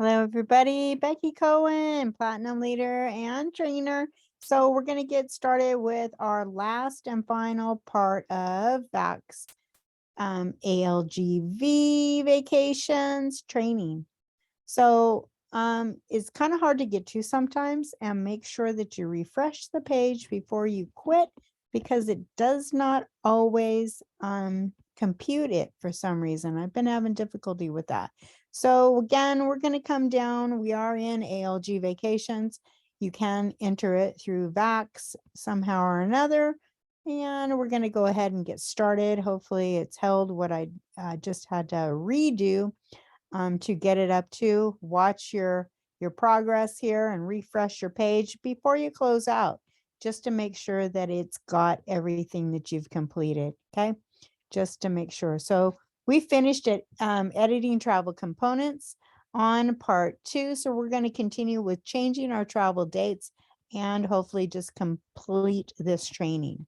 Hello, everybody. Becky Cohen, Platinum Leader and Trainer. So we're going to get started with our last and final part of VAX ALGV vacations training. So it's kind of hard to get to sometimes, and make sure that you refresh the page before you quit, because it does not always compute it for some reason. I've been having difficulty with that. So again, we're going to come down. We are in ALG vacations. You can enter it through VAX somehow or another. And we're going to go ahead and get started. Hopefully it's held what I just had to redo to get it up to. Watch your progress here and refresh your page before you close out, just to make sure that it's got everything that you've completed. Okay, just to make sure. So we finished it editing travel components on part 2. So we're going to continue with changing our travel dates and hopefully just complete this training.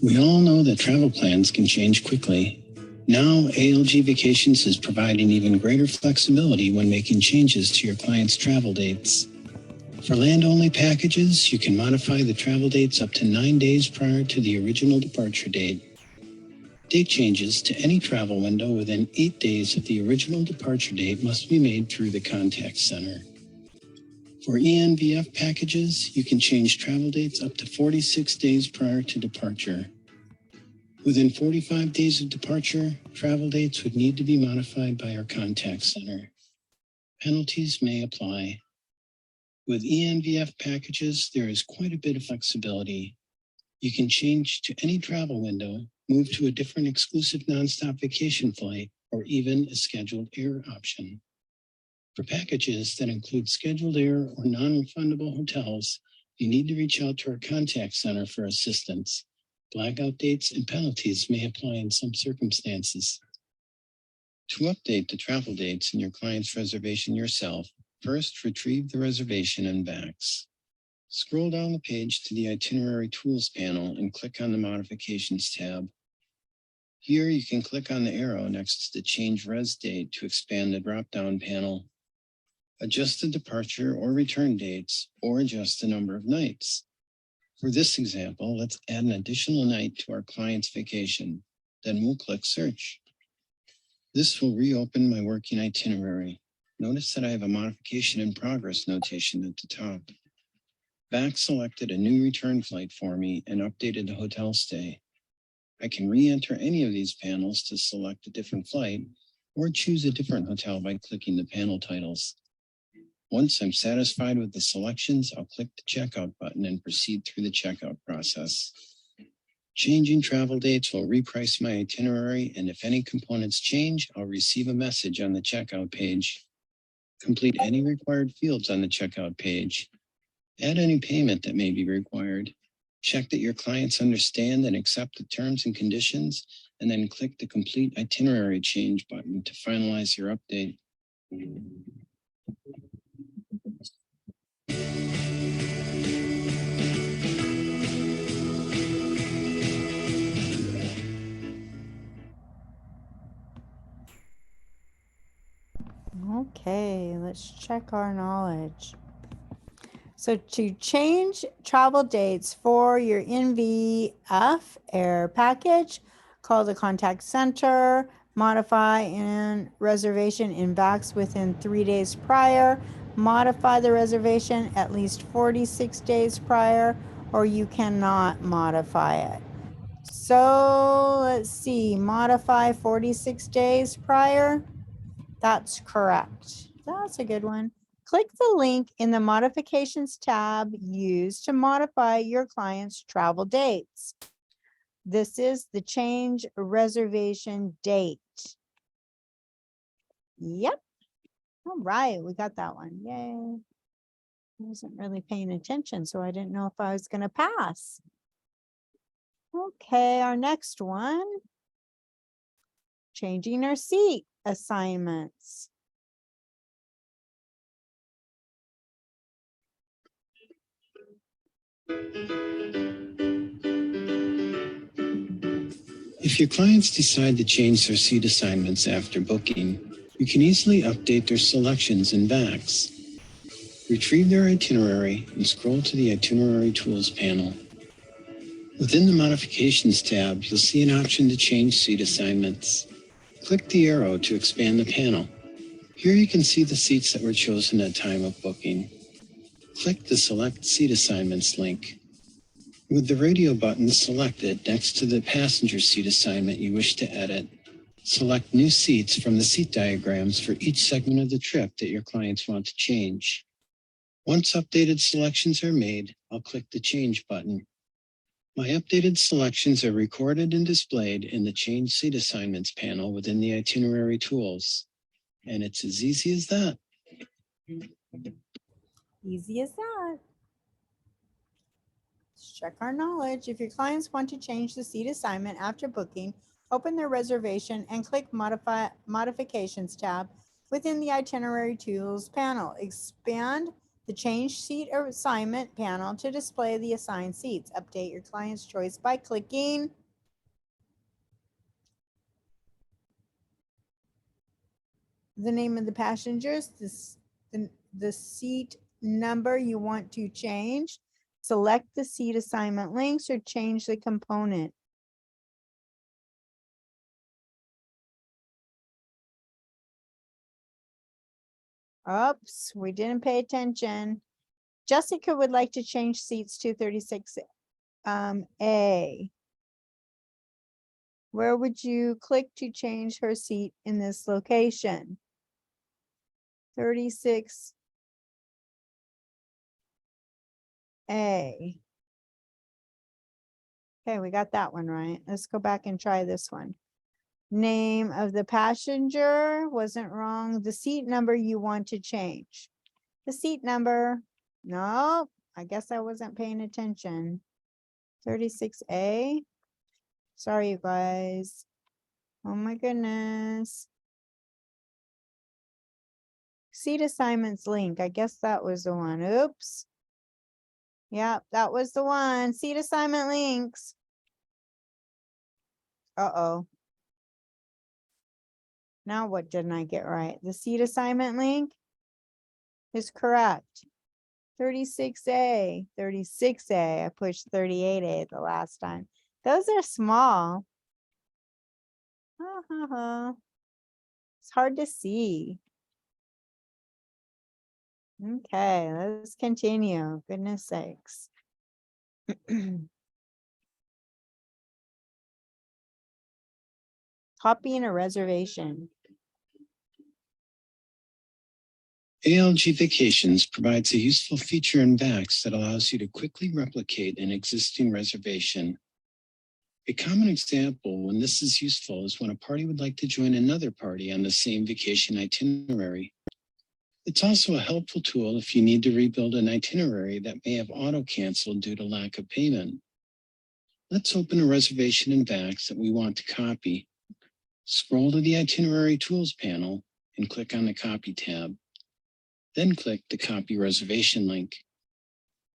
We all know that travel plans can change quickly. Now, ALG Vacations is providing even greater flexibility when making changes to your client's travel dates. For land-only packages, you can modify the travel dates up to 9 days prior to the original departure date. Date changes to any travel window within 8 days of the original departure date must be made through the contact center. For ENVF packages, you can change travel dates up to 46 days prior to departure. Within 45 days of departure, travel dates would need to be modified by our contact center. Penalties may apply. With ENVF packages, there is quite a bit of flexibility. You can change to any travel window, move to a different exclusive nonstop vacation flight, or even a scheduled air option. For packages that include scheduled air or non-refundable hotels, you need to reach out to our contact center for assistance. Blackout dates and penalties may apply in some circumstances. To update the travel dates in your client's reservation yourself, first retrieve the reservation in VAX. Scroll down the page to the Itinerary Tools panel and click on the Modifications tab. Here you can click on the arrow next to the Change Res Date to expand the drop-down panel. Adjust the departure or return dates, or adjust the number of nights. For this example, let's add an additional night to our client's vacation. Then we'll click Search. This will reopen my working itinerary. Notice that I have a modification in progress notation at the top. VAX selected a new return flight for me and updated the hotel stay. I can re-enter any of these panels to select a different flight or choose a different hotel by clicking the panel titles. Once I'm satisfied with the selections, I'll click the checkout button and proceed through the checkout process. Changing travel dates will reprice my itinerary, and if any components change, I'll receive a message on the checkout page. Complete any required fields on the checkout page. Add any payment that may be required. Check that your clients understand and accept the terms and conditions, and then click the Complete Itinerary Change button to finalize your update. Okay, let's check our knowledge. So to change travel dates for your NVF air package, call the contact center, modify in reservation in VAX within 3 days prior, modify the reservation at least 46 days prior, or you cannot modify it. So let's see, modify 46 days prior. That's correct. That's a good one. Click the link in the Modifications tab used to modify your client's travel dates. This is the change reservation date. Yep. All right, we got that one. Yay. I wasn't really paying attention, so I didn't know if I was going to pass. Okay, our next one. Changing our seat assignments. If your clients decide to change their seat assignments after booking, you can easily update their selections in VAX. Retrieve their itinerary and scroll to the Itinerary Tools panel. Within the Modifications tab, you'll see an option to change seat assignments. Click the arrow to expand the panel. Here you can see the seats that were chosen at time of booking. Click the Select Seat Assignments link. With the radio button selected next to the passenger seat assignment you wish to edit, select new seats from the seat diagrams for each segment of the trip that your clients want to change. Once updated selections are made, I'll click the Change button. My updated selections are recorded and displayed in the Change Seat Assignments panel within the Itinerary Tools. And it's as easy as that. Easy as that. Let's check our knowledge. If your clients want to change the seat assignment after booking, open their reservation and click Modifications tab within the Itinerary Tools panel. Expand the Change Seat Assignment panel to display the assigned seats. Update your client's choice by clicking the name of the passengers, the seat number you want to change, select the seat assignment links, or change the component. Oops, we didn't pay attention. Jessica would like to change seats to 36A. Where would you click to change her seat in this location? 36A. Okay, we got that one right. Let's go back and try this one. Name of the passenger wasn't wrong. The seat number you want to change. The seat number, no, I guess I wasn't paying attention. 36A. Sorry, you guys. Oh my goodness. Seat assignments link. I guess that was the one. Oops. Yep, that was the one. Seat assignment links. Uh-oh. Now what didn't I get right? The seat assignment link is correct. 36A, 36A. I pushed 38A the last time. Those are small. It's hard to see. Okay, let's continue. Goodness sakes. Copying a reservation. ALG Vacations provides a useful feature in VAX that allows you to quickly replicate an existing reservation. A common example when this is useful is when a party would like to join another party on the same vacation itinerary. It's also a helpful tool if you need to rebuild an itinerary that may have auto-canceled due to lack of payment. Let's open a reservation in VAX that we want to copy. Scroll to the Itinerary Tools panel and click on the Copy tab. Then click the Copy Reservation link.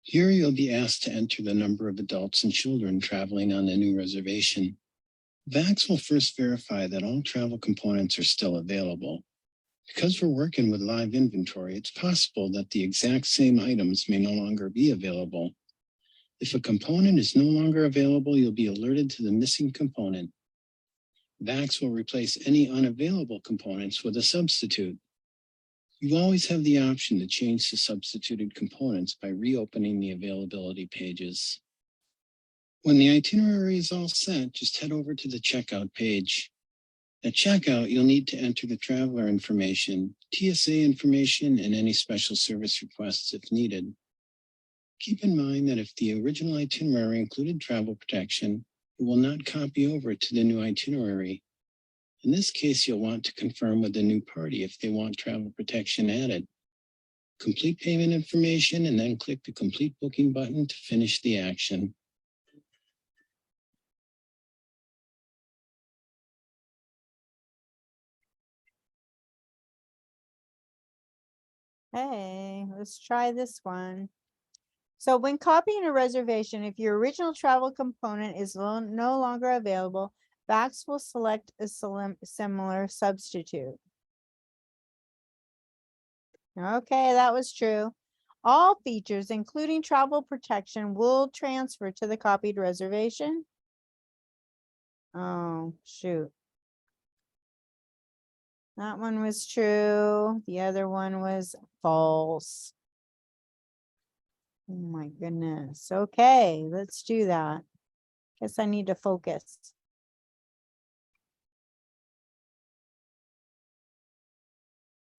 Here you'll be asked to enter the number of adults and children traveling on the new reservation. VAX will first verify that all travel components are still available. Because we're working with live inventory, it's possible that the exact same items may no longer be available. If a component is no longer available, you'll be alerted to the missing component. VAX will replace any unavailable components with a substitute. You always have the option to change the substituted components by reopening the availability pages. When the itinerary is all set, just head over to the checkout page. At checkout, you'll need to enter the traveler information, TSA information, and any special service requests if needed. Keep in mind that if the original itinerary included travel protection, it will not copy over to the new itinerary. In this case, you'll want to confirm with the new party if they want travel protection added. Complete payment information and then click the Complete Booking button to finish the action. Hey, let's try this one. So when copying a reservation, if your original travel component is no longer available, Fax will select a similar substitute. Okay, that was true. All features, including travel protection, will transfer to the copied reservation. Oh, shoot. That one was true. The other one was false. Oh my goodness. Okay, let's do that. Guess I need to focus.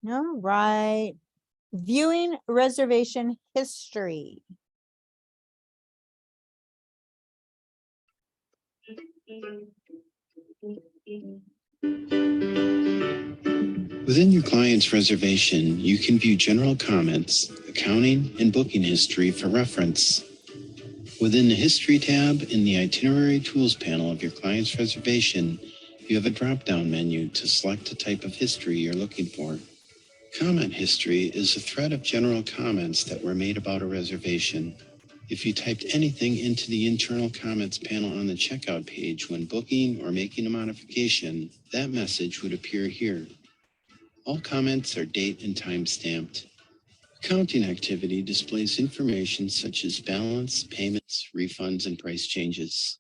All right. Viewing reservation history. Within your client's reservation, you can view general comments, accounting, and booking history for reference. Within the History tab in the Itinerary Tools panel of your client's reservation, you have a drop-down menu to select the type of history you're looking for. Comment history is a thread of general comments that were made about a reservation. If you typed anything into the internal comments panel on the checkout page when booking or making a modification, that message would appear here. All comments are date and time stamped. Accounting activity displays information such as balance, payments, refunds, and price changes.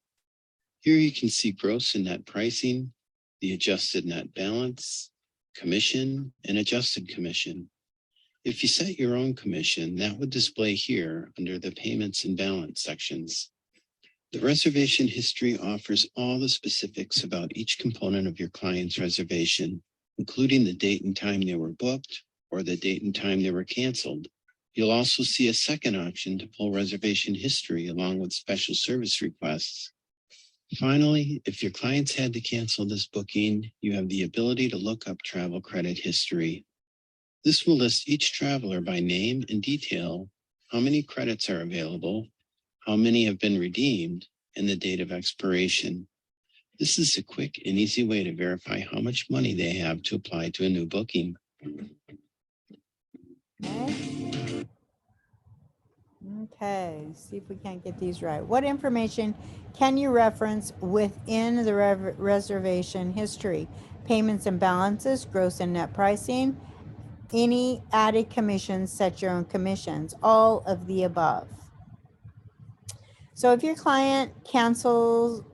Here you can see gross and net pricing, the adjusted net balance, commission, and adjusted commission. If you set your own commission, that would display here under the payments and balance sections. The reservation history offers all the specifics about each component of your client's reservation, including the date and time they were booked or the date and time they were canceled. You'll also see a second option to pull reservation history along with special service requests. Finally, if your clients had to cancel this booking, you have the ability to look up travel credit history. This will list each traveler by name and detail, how many credits are available, how many have been redeemed, and the date of expiration. This is a quick and easy way to verify how much money they have to apply to a new booking. Okay, see if we can't get these right. What information can you reference within the reservation history? Payments and balances, gross and net pricing, any added commissions, set your own commissions, all of the above. So if your clients cancel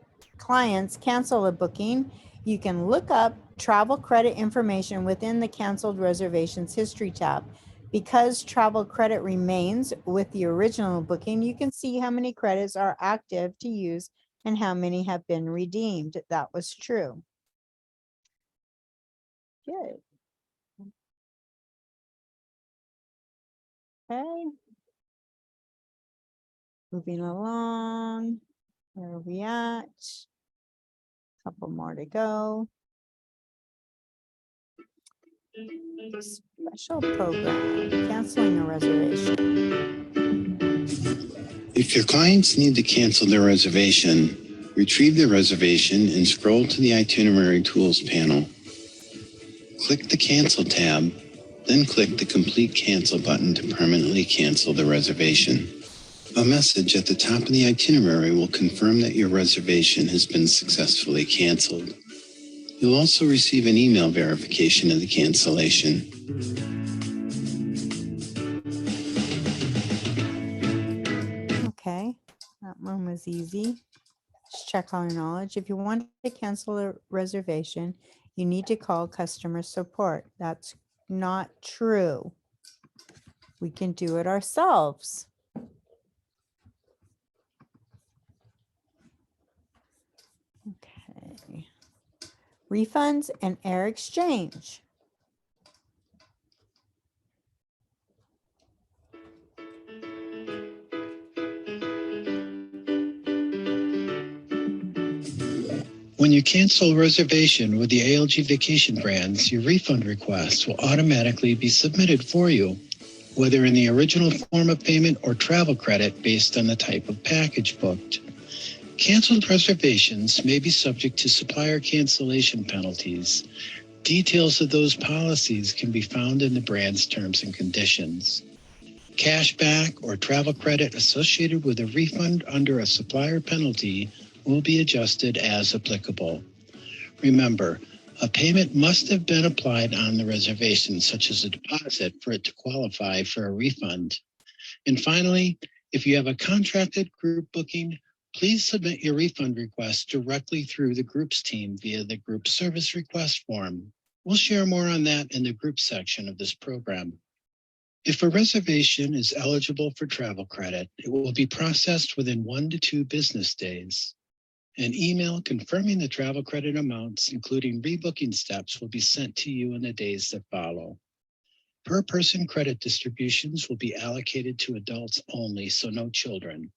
a booking, you can look up travel credit information within the canceled reservations history tab. Because travel credit remains with the original booking, you can see how many credits are active to use and how many have been redeemed. That was true. Good. Okay. Moving along. Where are we at? Couple more to go. Special program, canceling a reservation. If your clients need to cancel their reservation, retrieve the reservation and scroll to the Itinerary Tools panel. Click the Cancel tab, then click the Complete Cancel button to permanently cancel the reservation. A message at the top of the itinerary will confirm that your reservation has been successfully canceled. You'll also receive an email verification of the cancellation. Okay, that one was easy. Just check all your knowledge. If you want to cancel a reservation, you need to call customer support. That's not true. We can do it ourselves. Okay. Refunds and air exchange. When you cancel a reservation with the ALG Vacation brands, your refund request will automatically be submitted for you, whether in the original form of payment or travel credit based on the type of package booked. Canceled reservations may be subject to supplier cancellation penalties. Details of those policies can be found in the brand's terms and conditions. Cashback or travel credit associated with a refund under a supplier penalty will be adjusted as applicable. Remember, a payment must have been applied on the reservation, such as a deposit, for it to qualify for a refund. And finally, if you have a contracted group booking, please submit your refund request directly through the groups team via the group service request form. We'll share more on that in the group section of this program. If a reservation is eligible for travel credit, it will be processed within 1 to 2 business days. An email confirming the travel credit amounts, including rebooking steps, will be sent to you in the days that follow. Per person credit distributions will be allocated to adults only, so no children.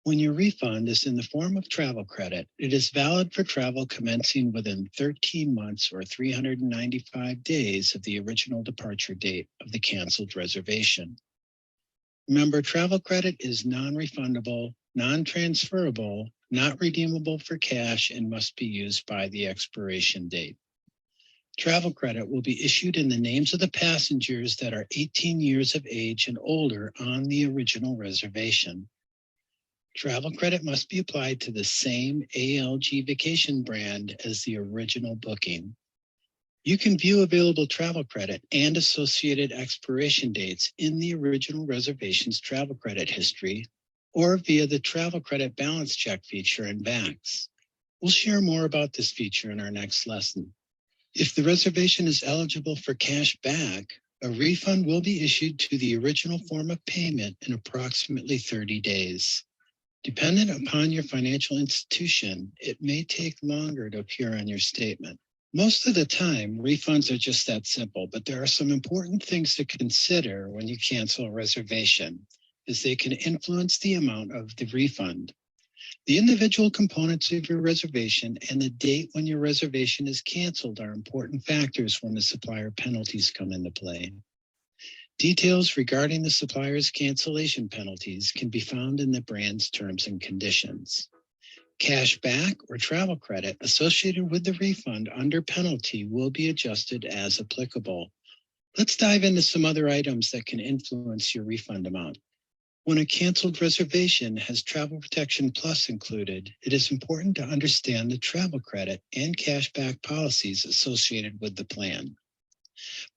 When your refund is in the form of travel credit, it is valid for travel commencing within 13 months or 395 days of the original departure date of the canceled reservation. Remember, travel credit is non-refundable, non-transferable, not redeemable for cash, and must be used by the expiration date. Travel credit will be issued in the names of the passengers that are 18 years of age and older on the original reservation. Travel credit must be applied to the same ALG vacation brand as the original booking. You can view available travel credit and associated expiration dates in the original reservation's travel credit history or via the travel credit balance check feature in VAX. We'll share more about this feature in our next lesson. If the reservation is eligible for cash back, a refund will be issued to the original form of payment in approximately 30 days. Dependent upon your financial institution, it may take longer to appear on your statement. Most of the time, refunds are just that simple, but there are some important things to consider when you cancel a reservation, as they can influence the amount of the refund. The individual components of your reservation and the date when your reservation is canceled are important factors when the supplier penalties come into play. Details regarding the supplier's cancellation penalties can be found in the brand's terms and conditions. Cash back or travel credit associated with the refund under penalty will be adjusted as applicable. Let's dive into some other items that can influence your refund amount. When a canceled reservation has Travel Protection Plus included, it is important to understand the travel credit and cashback policies associated with the plan.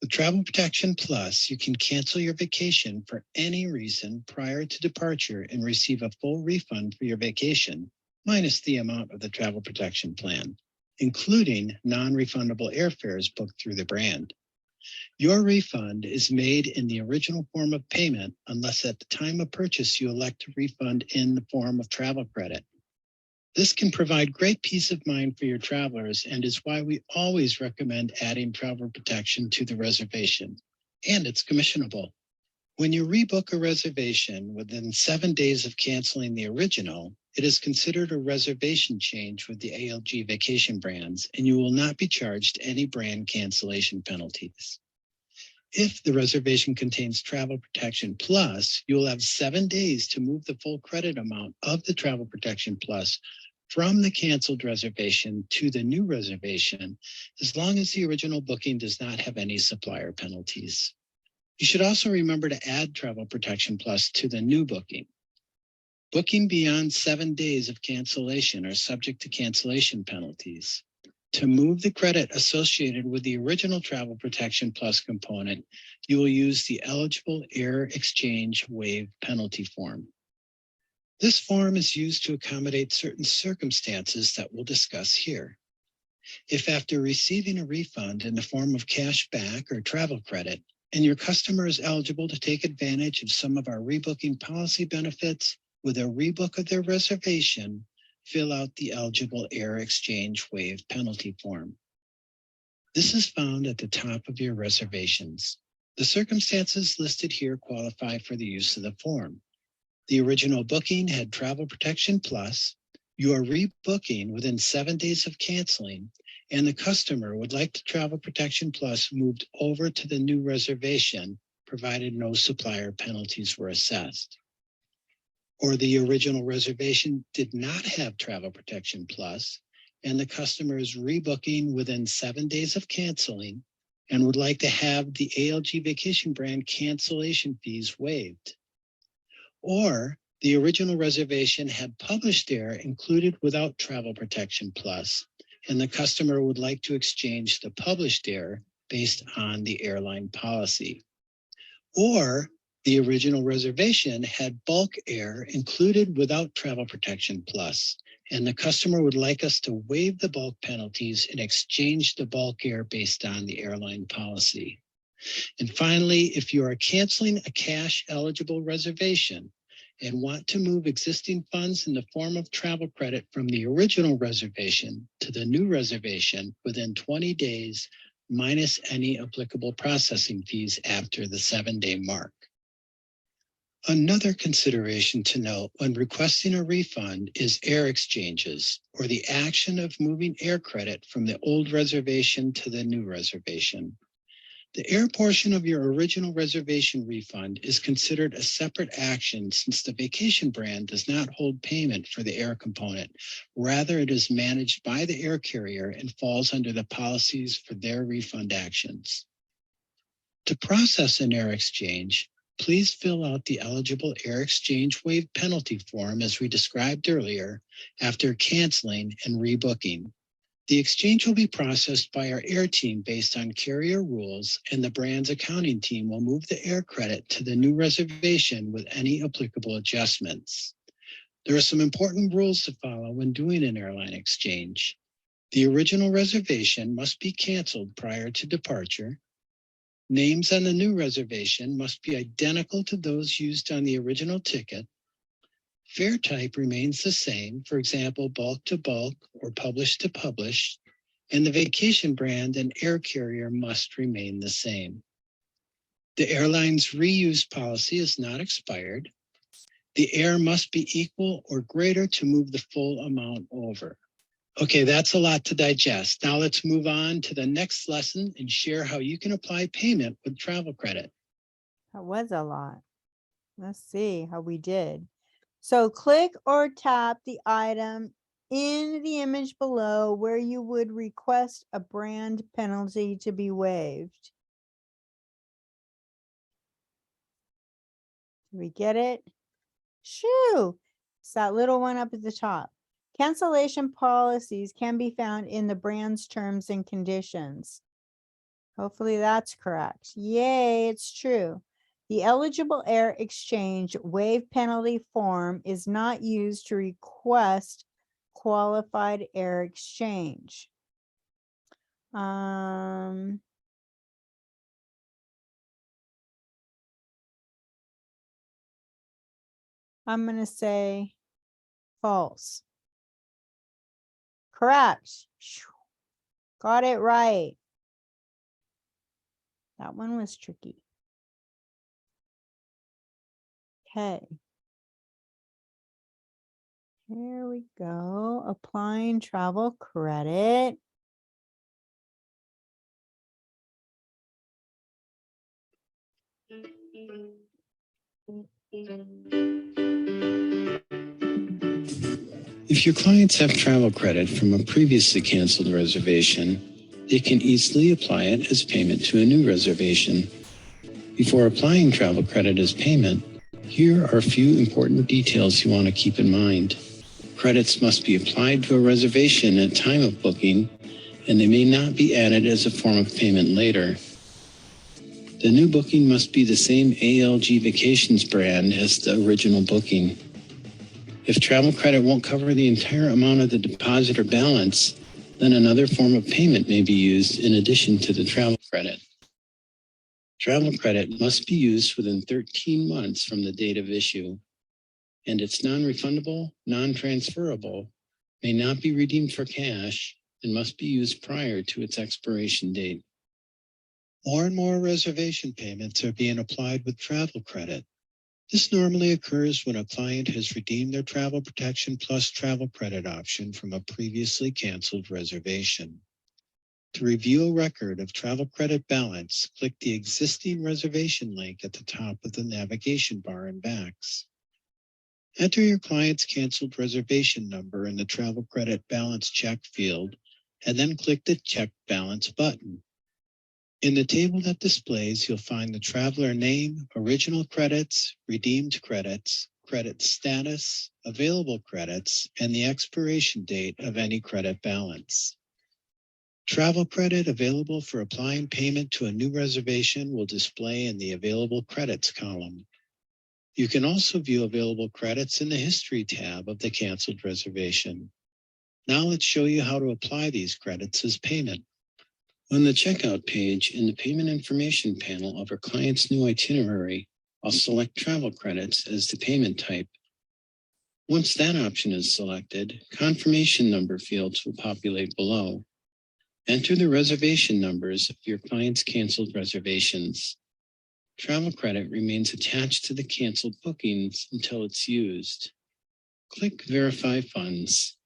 With Travel Protection Plus, you can cancel your vacation for any reason prior to departure and receive a full refund for your vacation, minus the amount of the Travel Protection Plan, including non-refundable airfares booked through the brand. Your refund is made in the original form of payment unless at the time of purchase you elect to refund in the form of travel credit. This can provide great peace of mind for your travelers and is why we always recommend adding travel protection to the reservation, and it's commissionable. When you rebook a reservation within 7 days of canceling the original, it is considered a reservation change with the ALG vacation brands, and you will not be charged any brand cancellation penalties. If the reservation contains Travel Protection Plus, you will have 7 days to move the full credit amount of the Travel Protection Plus from the canceled reservation to the new reservation, as long as the original booking does not have any supplier penalties. You should also remember to add Travel Protection Plus to the new booking. Booking beyond 7 days of cancellation are subject to cancellation penalties. To move the credit associated with the original Travel Protection Plus component, you will use the eligible air exchange waive penalty form. This form is used to accommodate certain circumstances that we'll discuss here. If after receiving a refund in the form of cash back or travel credit, and your customer is eligible to take advantage of some of our rebooking policy benefits with a rebook of their reservation, fill out the eligible air exchange waive penalty form. This is found at the top of your reservations. The circumstances listed here qualify for the use of the form. The original booking had Travel Protection Plus. You are rebooking within 7 days of canceling, and the customer would like the Travel Protection Plus moved over to the new reservation, provided no supplier penalties were assessed. Or the original reservation did not have Travel Protection Plus, and the customer is rebooking within 7 days of canceling and would like to have the ALG vacation brand cancellation fees waived. Or the original reservation had published air included without Travel Protection Plus, and the customer would like to exchange the published air based on the airline policy. Or the original reservation had bulk air included without Travel Protection Plus, and the customer would like us to waive the bulk penalties and exchange the bulk air based on the airline policy. And finally, if you are canceling a cash eligible reservation and want to move existing funds in the form of travel credit from the original reservation to the new reservation within 20 days, minus any applicable processing fees after the 7-day mark. Another consideration to note when requesting a refund is air exchanges, or the action of moving air credit from the old reservation to the new reservation. The air portion of your original reservation refund is considered a separate action since the vacation brand does not hold payment for the air component. Rather, it is managed by the air carrier and falls under the policies for their refund actions. To process an air exchange, please fill out the eligible air exchange waive penalty form as we described earlier after canceling and rebooking. The exchange will be processed by our air team based on carrier rules, and the brand's accounting team will move the air credit to the new reservation with any applicable adjustments. There are some important rules to follow when doing an airline exchange. The original reservation must be canceled prior to departure. Names on the new reservation must be identical to those used on the original ticket. Fare type remains the same, for example, bulk to bulk or published to published, and the vacation brand and air carrier must remain the same. The airline's reuse policy is not expired. The air must be equal or greater to move the full amount over. Okay, that's a lot to digest. Now let's move on to the next lesson and share how you can apply payment with travel credit. That was a lot. Let's see how we did. So click or tap the item in the image below where you would request a brand penalty to be waived. Did we get it? Shoo! It's that little one up at the top. Cancellation policies can be found in the brand's terms and conditions. Hopefully that's correct. Yay, it's true. The eligible air exchange waive penalty form is not used to request qualified air exchange. I'm going to say false. Correct. Got it right. That one was tricky. Okay. Here we go. Applying travel credit. If your clients have travel credit from a previously canceled reservation, they can easily apply it as payment to a new reservation. Before applying travel credit as payment, here are a few important details you want to keep in mind. Credits must be applied to a reservation at time of booking, and they may not be added as a form of payment later. The new booking must be the same ALG Vacations brand as the original booking. If travel credit won't cover the entire amount of the deposit or balance, then another form of payment may be used in addition to the travel credit. Travel credit must be used within 13 months from the date of issue, and it's non-refundable, non-transferable, may not be redeemed for cash, and must be used prior to its expiration date. More and more reservation payments are being applied with travel credit. This normally occurs when a client has redeemed their Travel Protection Plus travel credit option from a previously canceled reservation. To review a record of travel credit balance, click the existing reservation link at the top of the navigation bar and backs. Enter your client's canceled reservation number in the travel credit balance check field, and then click the Check Balance button. In the table that displays, you'll find the traveler name, original credits, redeemed credits, credit status, available credits, and the expiration date of any credit balance. Travel credit available for applying payment to a new reservation will display in the Available Credits column. You can also view available credits in the History tab of the canceled reservation. Now let's show you how to apply these credits as payment. On the checkout page in the Payment Information panel of our client's new itinerary, I'll select Travel Credits as the payment type. Once that option is selected, confirmation number fields will populate below. Enter the reservation numbers of your client's canceled reservations. Travel credit remains attached to the canceled bookings until it's used. Click Verify Funds.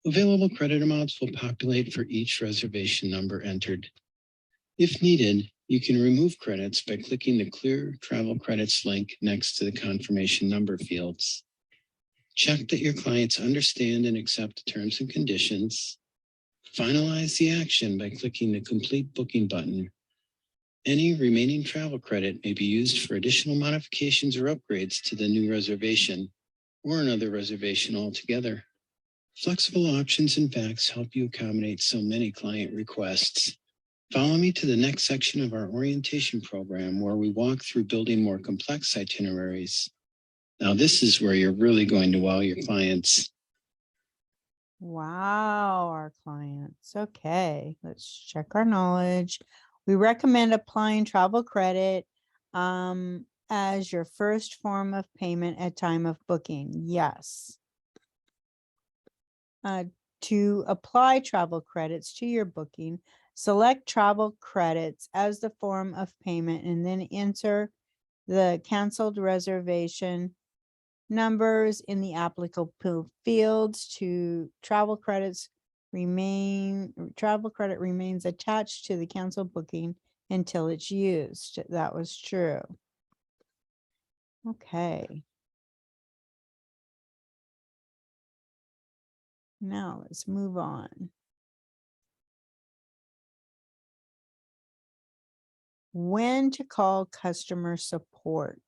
Available credit amounts will populate for each reservation number entered. If needed, you can remove credits by clicking the Clear Travel Credits link next to the confirmation number fields. Check that your clients understand and accept the terms and conditions. Finalize the action by clicking the Complete Booking button. Any remaining travel credit may be used for additional modifications or upgrades to the new reservation or another reservation altogether. Flexible options and facts help you accommodate so many client requests. Follow me to the next section of our orientation program where we walk through building more complex itineraries. Now this is where you're really going to wow your clients. Wow, our clients. Okay, let's check our knowledge. We recommend applying travel credit as your first form of payment at time of booking. Yes. To apply travel credits to your booking, select travel credits as the form of payment and then enter the canceled reservation numbers in the applicable fields. To travel credit remains attached to the canceled booking until it's used. That was true. Okay. Now let's move on. When to call customer support.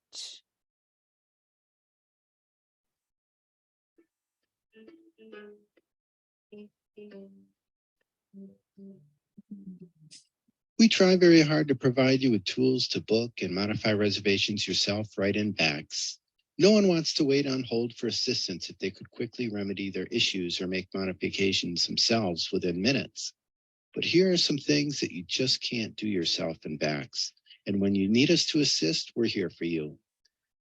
We try very hard to provide you with tools to book and modify reservations yourself right in Vax. No one wants to wait on hold for assistance if they could quickly remedy their issues or make modifications themselves within minutes. But here are some things that you just can't do yourself in Vax. And when you need us to assist, we're here for you.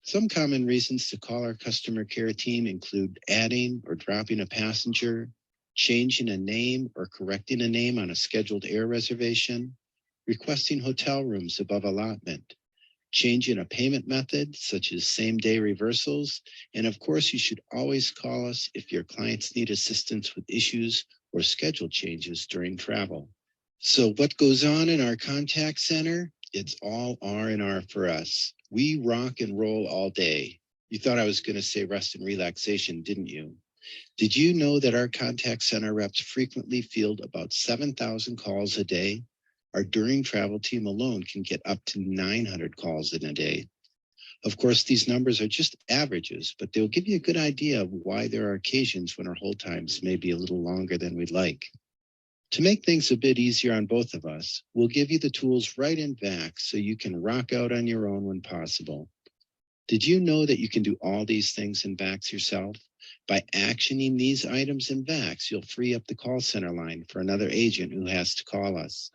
Some common reasons to call our customer care team include adding or dropping a passenger, changing a name or correcting a name on a scheduled air reservation, requesting hotel rooms above allotment, changing a payment method such as same-day reversals, and of course, you should always call us if your clients need assistance with issues or schedule changes during travel. So what goes on in our contact center? It's all R&R for us. We rock and roll all day. You thought I was going to say rest and relaxation, didn't you? Did you know that our contact center reps frequently field about 7,000 calls a day? Our during travel team alone can get up to 900 calls in a day. Of course, these numbers are just averages, but they'll give you a good idea of why there are occasions when our hold times may be a little longer than we'd like. To make things a bit easier on both of us, we'll give you the tools right in Vax so you can rock out on your own when possible. Did you know that you can do all these things in Vax yourself? By actioning these items in Vax, you'll free up the call center line for another agent who has to call us.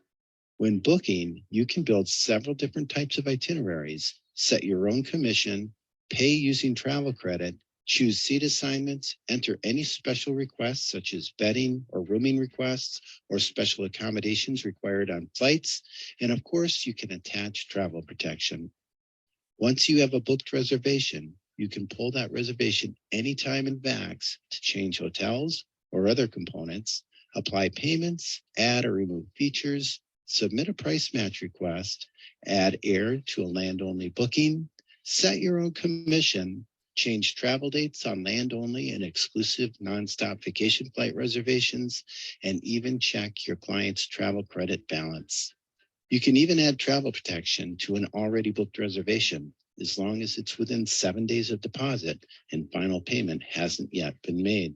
When booking, you can build several different types of itineraries, set your own commission, pay using travel credit, choose seat assignments, enter any special requests such as bedding or rooming requests or special accommodations required on flights, and of course, you can attach travel protection. Once you have a booked reservation, you can pull that reservation anytime in Vax to change hotels or other components, apply payments, add or remove features, submit a price match request, add air to a land-only booking, set your own commission, change travel dates on land-only and exclusive nonstop vacation flight reservations, and even check your client's travel credit balance. You can even add travel protection to an already booked reservation, as long as it's within 7 days of deposit and final payment hasn't yet been made.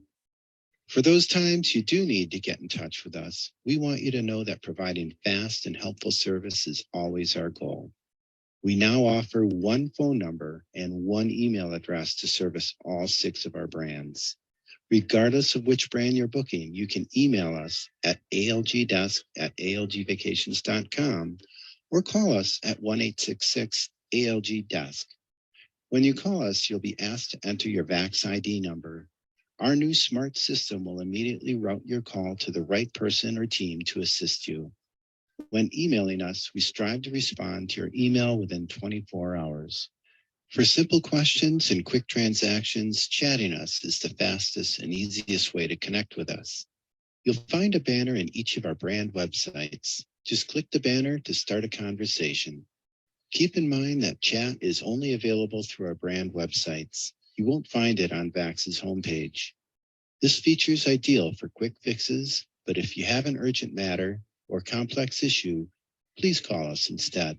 For those times you do need to get in touch with us, we want you to know that providing fast and helpful service is always our goal. We now offer one phone number and one email address to service all 6 of our brands. Regardless of which brand you're booking, you can email us at algdesk@algvacations.com or call us at 1-866-ALG-DESK. When you call us, you'll be asked to enter your VAX ID number. Our new smart system will immediately route your call to the right person or team to assist you. When emailing us, we strive to respond to your email within 24 hours. For simple questions and quick transactions, chatting us is the fastest and easiest way to connect with us. You'll find a banner in each of our brand websites. Just click the banner to start a conversation. Keep in mind that chat is only available through our brand websites. You won't find it on VAX's homepage. This feature is ideal for quick fixes, but if you have an urgent matter or complex issue, please call us instead.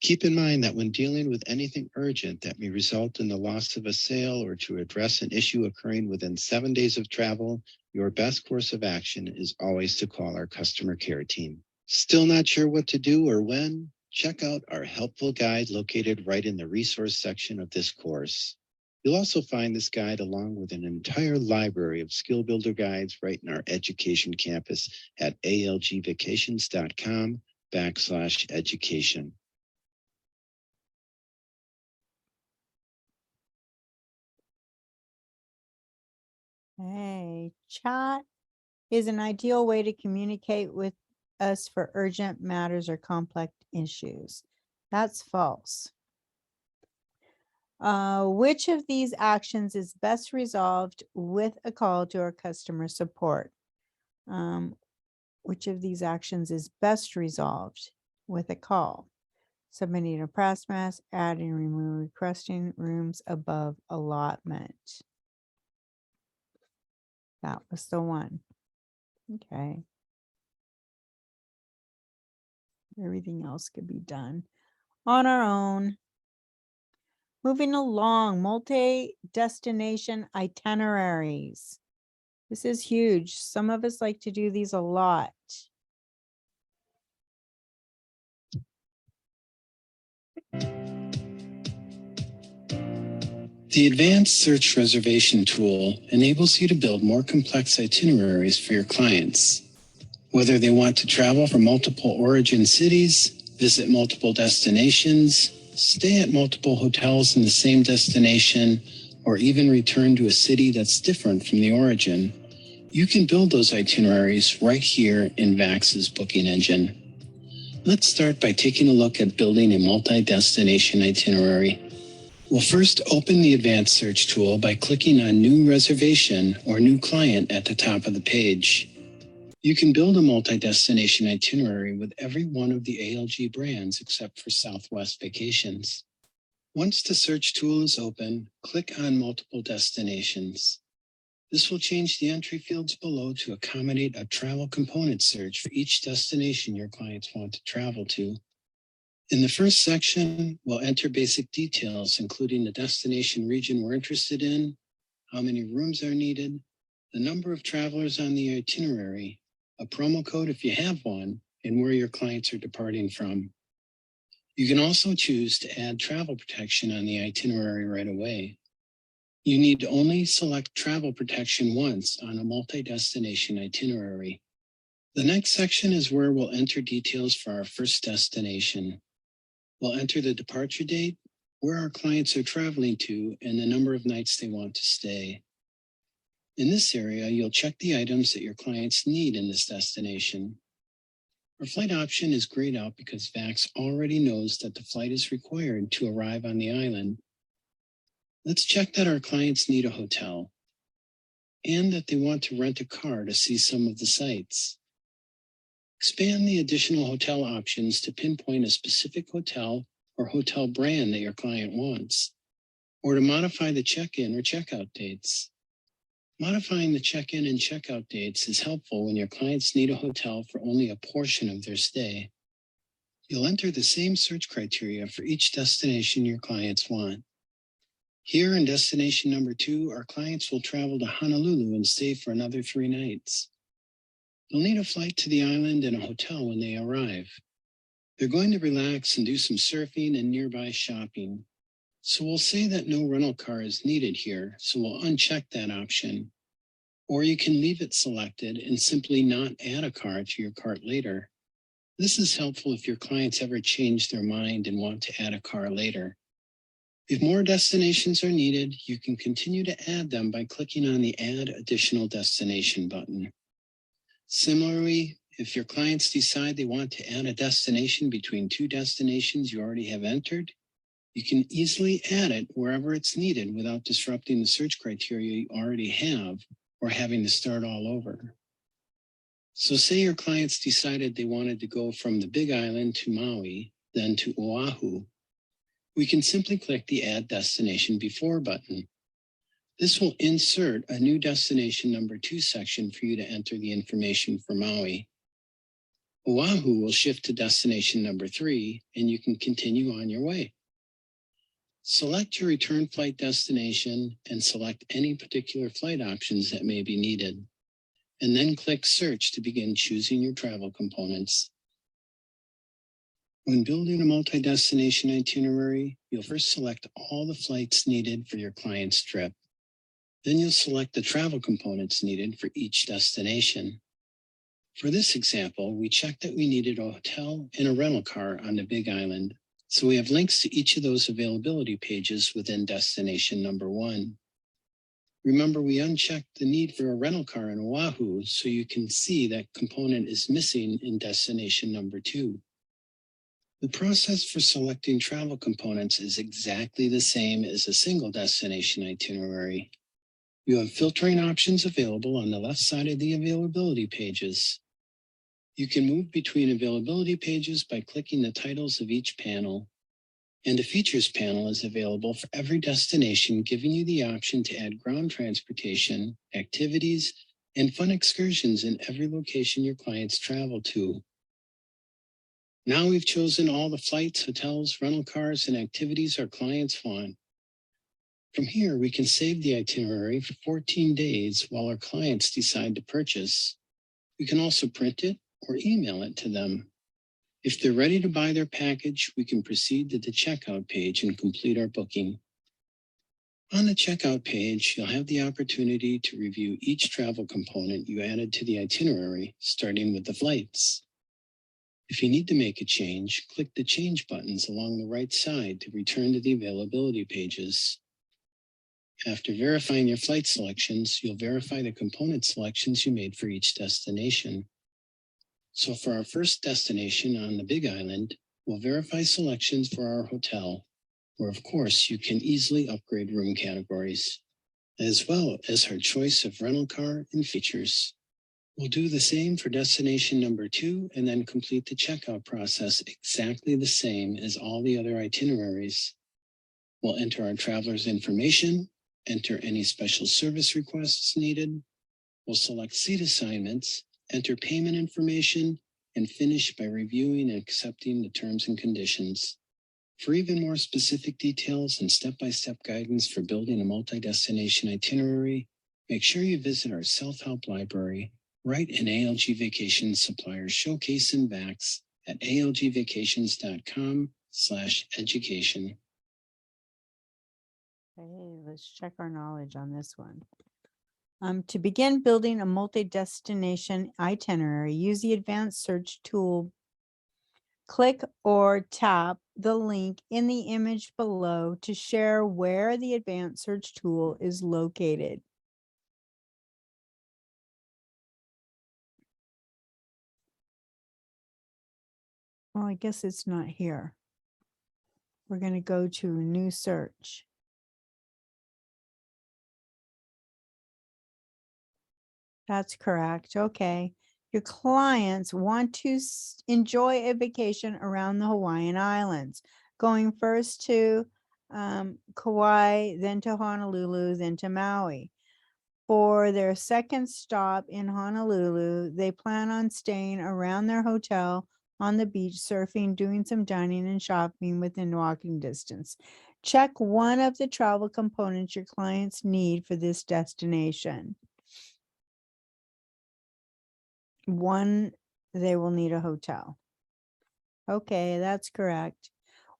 Keep in mind that when dealing with anything urgent that may result in the loss of a sale or to address an issue occurring within 7 days of travel, your best course of action is always to call our customer care team. Still not sure what to do or when? Check out our helpful guide located right in the resource section of this course. You'll also find this guide along with an entire library of skill builder guides right in our education campus at algvacations.com/education. Hey, chat is an ideal way to communicate with us for urgent matters or complex issues. That's false. Which of these actions is best resolved with a call to our customer support? Which of these actions is best resolved with a call? Submitting a press mass, adding, removing, requesting rooms above allotment. That was the one. Okay. Everything else could be done on our own. Moving along, multi-destination itineraries. This is huge. Some of us like to do these a lot. The advanced search reservation tool enables you to build more complex itineraries for your clients. Whether they want to travel from multiple origin cities, visit multiple destinations, stay at multiple hotels in the same destination, or even return to a city that's different from the origin, you can build those itineraries right here in VAX's booking engine. Let's start by taking a look at building a multi-destination itinerary. We'll first open the advanced search tool by clicking on New Reservation or New Client at the top of the page. You can build a multi-destination itinerary with every one of the ALG brands except for Southwest Vacations. Once the search tool is open, click on Multiple Destinations. This will change the entry fields below to accommodate a travel component search for each destination your clients want to travel to. In the first section, we'll enter basic details, including the destination region we're interested in, how many rooms are needed, the number of travelers on the itinerary, a promo code if you have one, and where your clients are departing from. You can also choose to add travel protection on the itinerary right away. You need to only select travel protection once on a multi-destination itinerary. The next section is where we'll enter details for our first destination. We'll enter the departure date, where our clients are traveling to, and the number of nights they want to stay. In this area, you'll check the items that your clients need in this destination. Our flight option is grayed out because VAX already knows that the flight is required to arrive on the island. Let's check that our clients need a hotel and that they want to rent a car to see some of the sites. Expand the additional hotel options to pinpoint a specific hotel or hotel brand that your client wants, or to modify the check-in or checkout dates. Modifying the check-in and checkout dates is helpful when your clients need a hotel for only a portion of their stay. You'll enter the same search criteria for each destination your clients want. Here in destination number 2, our clients will travel to Honolulu and stay for another 3 nights. They'll need a flight to the island and a hotel when they arrive. They're going to relax and do some surfing and nearby shopping. So we'll say that no rental car is needed here, so we'll uncheck that option. Or you can leave it selected and simply not add a car to your cart later. This is helpful if your clients ever change their mind and want to add a car later. If more destinations are needed, you can continue to add them by clicking on the Add Additional Destination button. Similarly, if your clients decide they want to add a destination between 2 destinations you already have entered, you can easily add it wherever it's needed without disrupting the search criteria you already have or having to start all over. So say your clients decided they wanted to go from the Big Island to Maui, then to Oahu. We can simply click the Add Destination Before button. This will insert a new destination number 2 section for you to enter the information for Maui. Oahu will shift to destination number 3, and you can continue on your way. Select your return flight destination and select any particular flight options that may be needed, and then click Search to begin choosing your travel components. When building a multi-destination itinerary, you'll first select all the flights needed for your client's trip. Then you'll select the travel components needed for each destination. For this example, we checked that we needed a hotel and a rental car on the Big Island, so we have links to each of those availability pages within destination number 1. Remember, we unchecked the need for a rental car in Oahu, so you can see that component is missing in destination number 2. The process for selecting travel components is exactly the same as a single destination itinerary. You have filtering options available on the left side of the availability pages. You can move between availability pages by clicking the titles of each panel. And a features panel is available for every destination, giving you the option to add ground transportation, activities, and fun excursions in every location your clients travel to. Now we've chosen all the flights, hotels, rental cars, and activities our clients want. From here, we can save the itinerary for 14 days while our clients decide to purchase. We can also print it or email it to them. If they're ready to buy their package, we can proceed to the checkout page and complete our booking. On the checkout page, you'll have the opportunity to review each travel component you added to the itinerary, starting with the flights. If you need to make a change, click the change buttons along the right side to return to the availability pages. After verifying your flight selections, you'll verify the component selections you made for each destination. So for our first destination on the Big Island, we'll verify selections for our hotel, where of course you can easily upgrade room categories, as well as our choice of rental car and features. We'll do the same for destination number 2 and then complete the checkout process exactly the same as all the other itineraries. We'll enter our traveler's information, enter any special service requests needed. We'll select seat assignments, enter payment information, and finish by reviewing and accepting the terms and conditions. For even more specific details and step-by-step guidance for building a multi-destination itinerary, make sure you visit our self-help library right in ALG Vacations Supplier Showcase and Vacs at algvacations.com/education. Okay, let's check our knowledge on this one. To begin building a multi-destination itinerary, use the advanced search tool. Click or tap the link in the image below to share where the advanced search tool is located. Well, I guess it's not here. We're going to go to new search. That's correct. Okay. Your clients want to enjoy a vacation around the Hawaiian Islands, going first to Kauai, then to Honolulu, then to Maui. For their second stop in Honolulu, they plan on staying around their hotel on the beach, surfing, doing some dining and shopping within walking distance. Check one of the travel components your clients need for this destination. One, they will need a hotel. Okay, that's correct.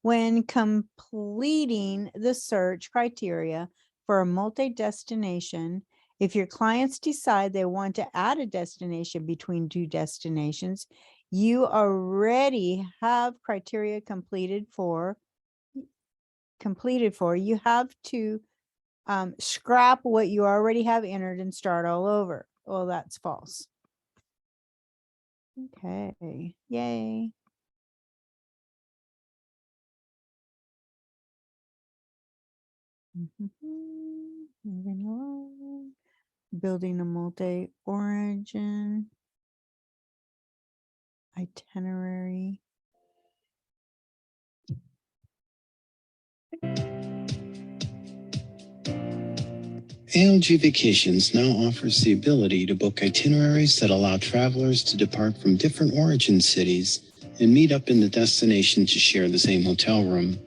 When completing the search criteria for a multi-destination, if your clients decide they want to add a destination between two destinations, you already have criteria completed for, you have to scrap what you already have entered and start all over. Well, that's false. Okay, yay. Moving along. Building a multi-origin itinerary. ALG Vacations now offers the ability to book itineraries that allow travelers to depart from different origin cities and meet up in the destination to share the same hotel room.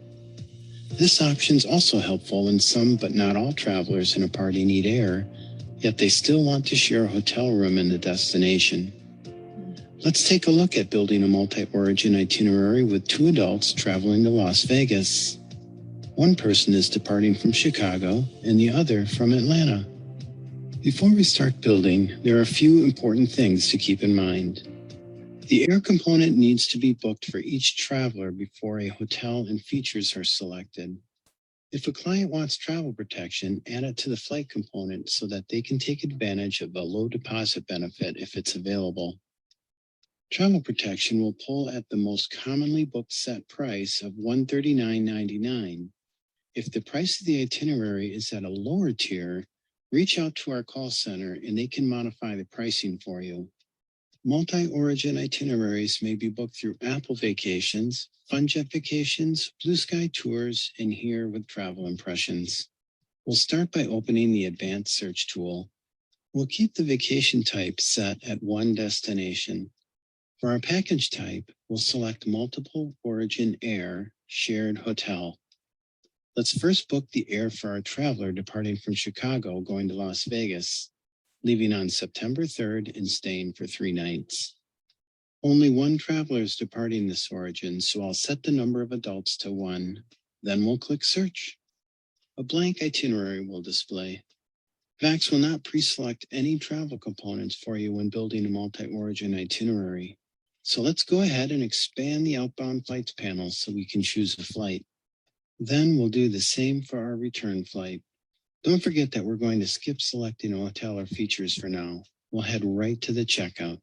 This option is also helpful when some but not all travelers in a party need air, yet they still want to share a hotel room in the destination. Let's take a look at building a multi-origin itinerary with 2 adults traveling to Las Vegas. One person is departing from Chicago and the other from Atlanta. Before we start building, there are a few important things to keep in mind. The air component needs to be booked for each traveler before a hotel and features are selected. If a client wants travel protection, add it to the flight component so that they can take advantage of a low deposit benefit if it's available. Travel protection will pull at the most commonly booked set price of $139.99. If the price of the itinerary is at a lower tier, reach out to our call center and they can modify the pricing for you. Multi-origin itineraries may be booked through Apple Vacations, FunJet Vacations, Blue Sky Tours, and Here with Travel Impressions. We'll start by opening the advanced search tool. We'll keep the vacation type set at one destination. For our package type, we'll select multiple origin air shared hotel. Let's first book the air for our traveler departing from Chicago going to Las Vegas, leaving on September 3rd and staying for 3 nights. Only one traveler is departing this origin, so I'll set the number of adults to 1. Then we'll click search. A blank itinerary will display. VAX will not pre-select any travel components for you when building a multi-origin itinerary. So let's go ahead and expand the outbound flights panel so we can choose a flight. Then we'll do the same for our return flight. Don't forget that we're going to skip selecting a hotel or features for now. We'll head right to the checkout.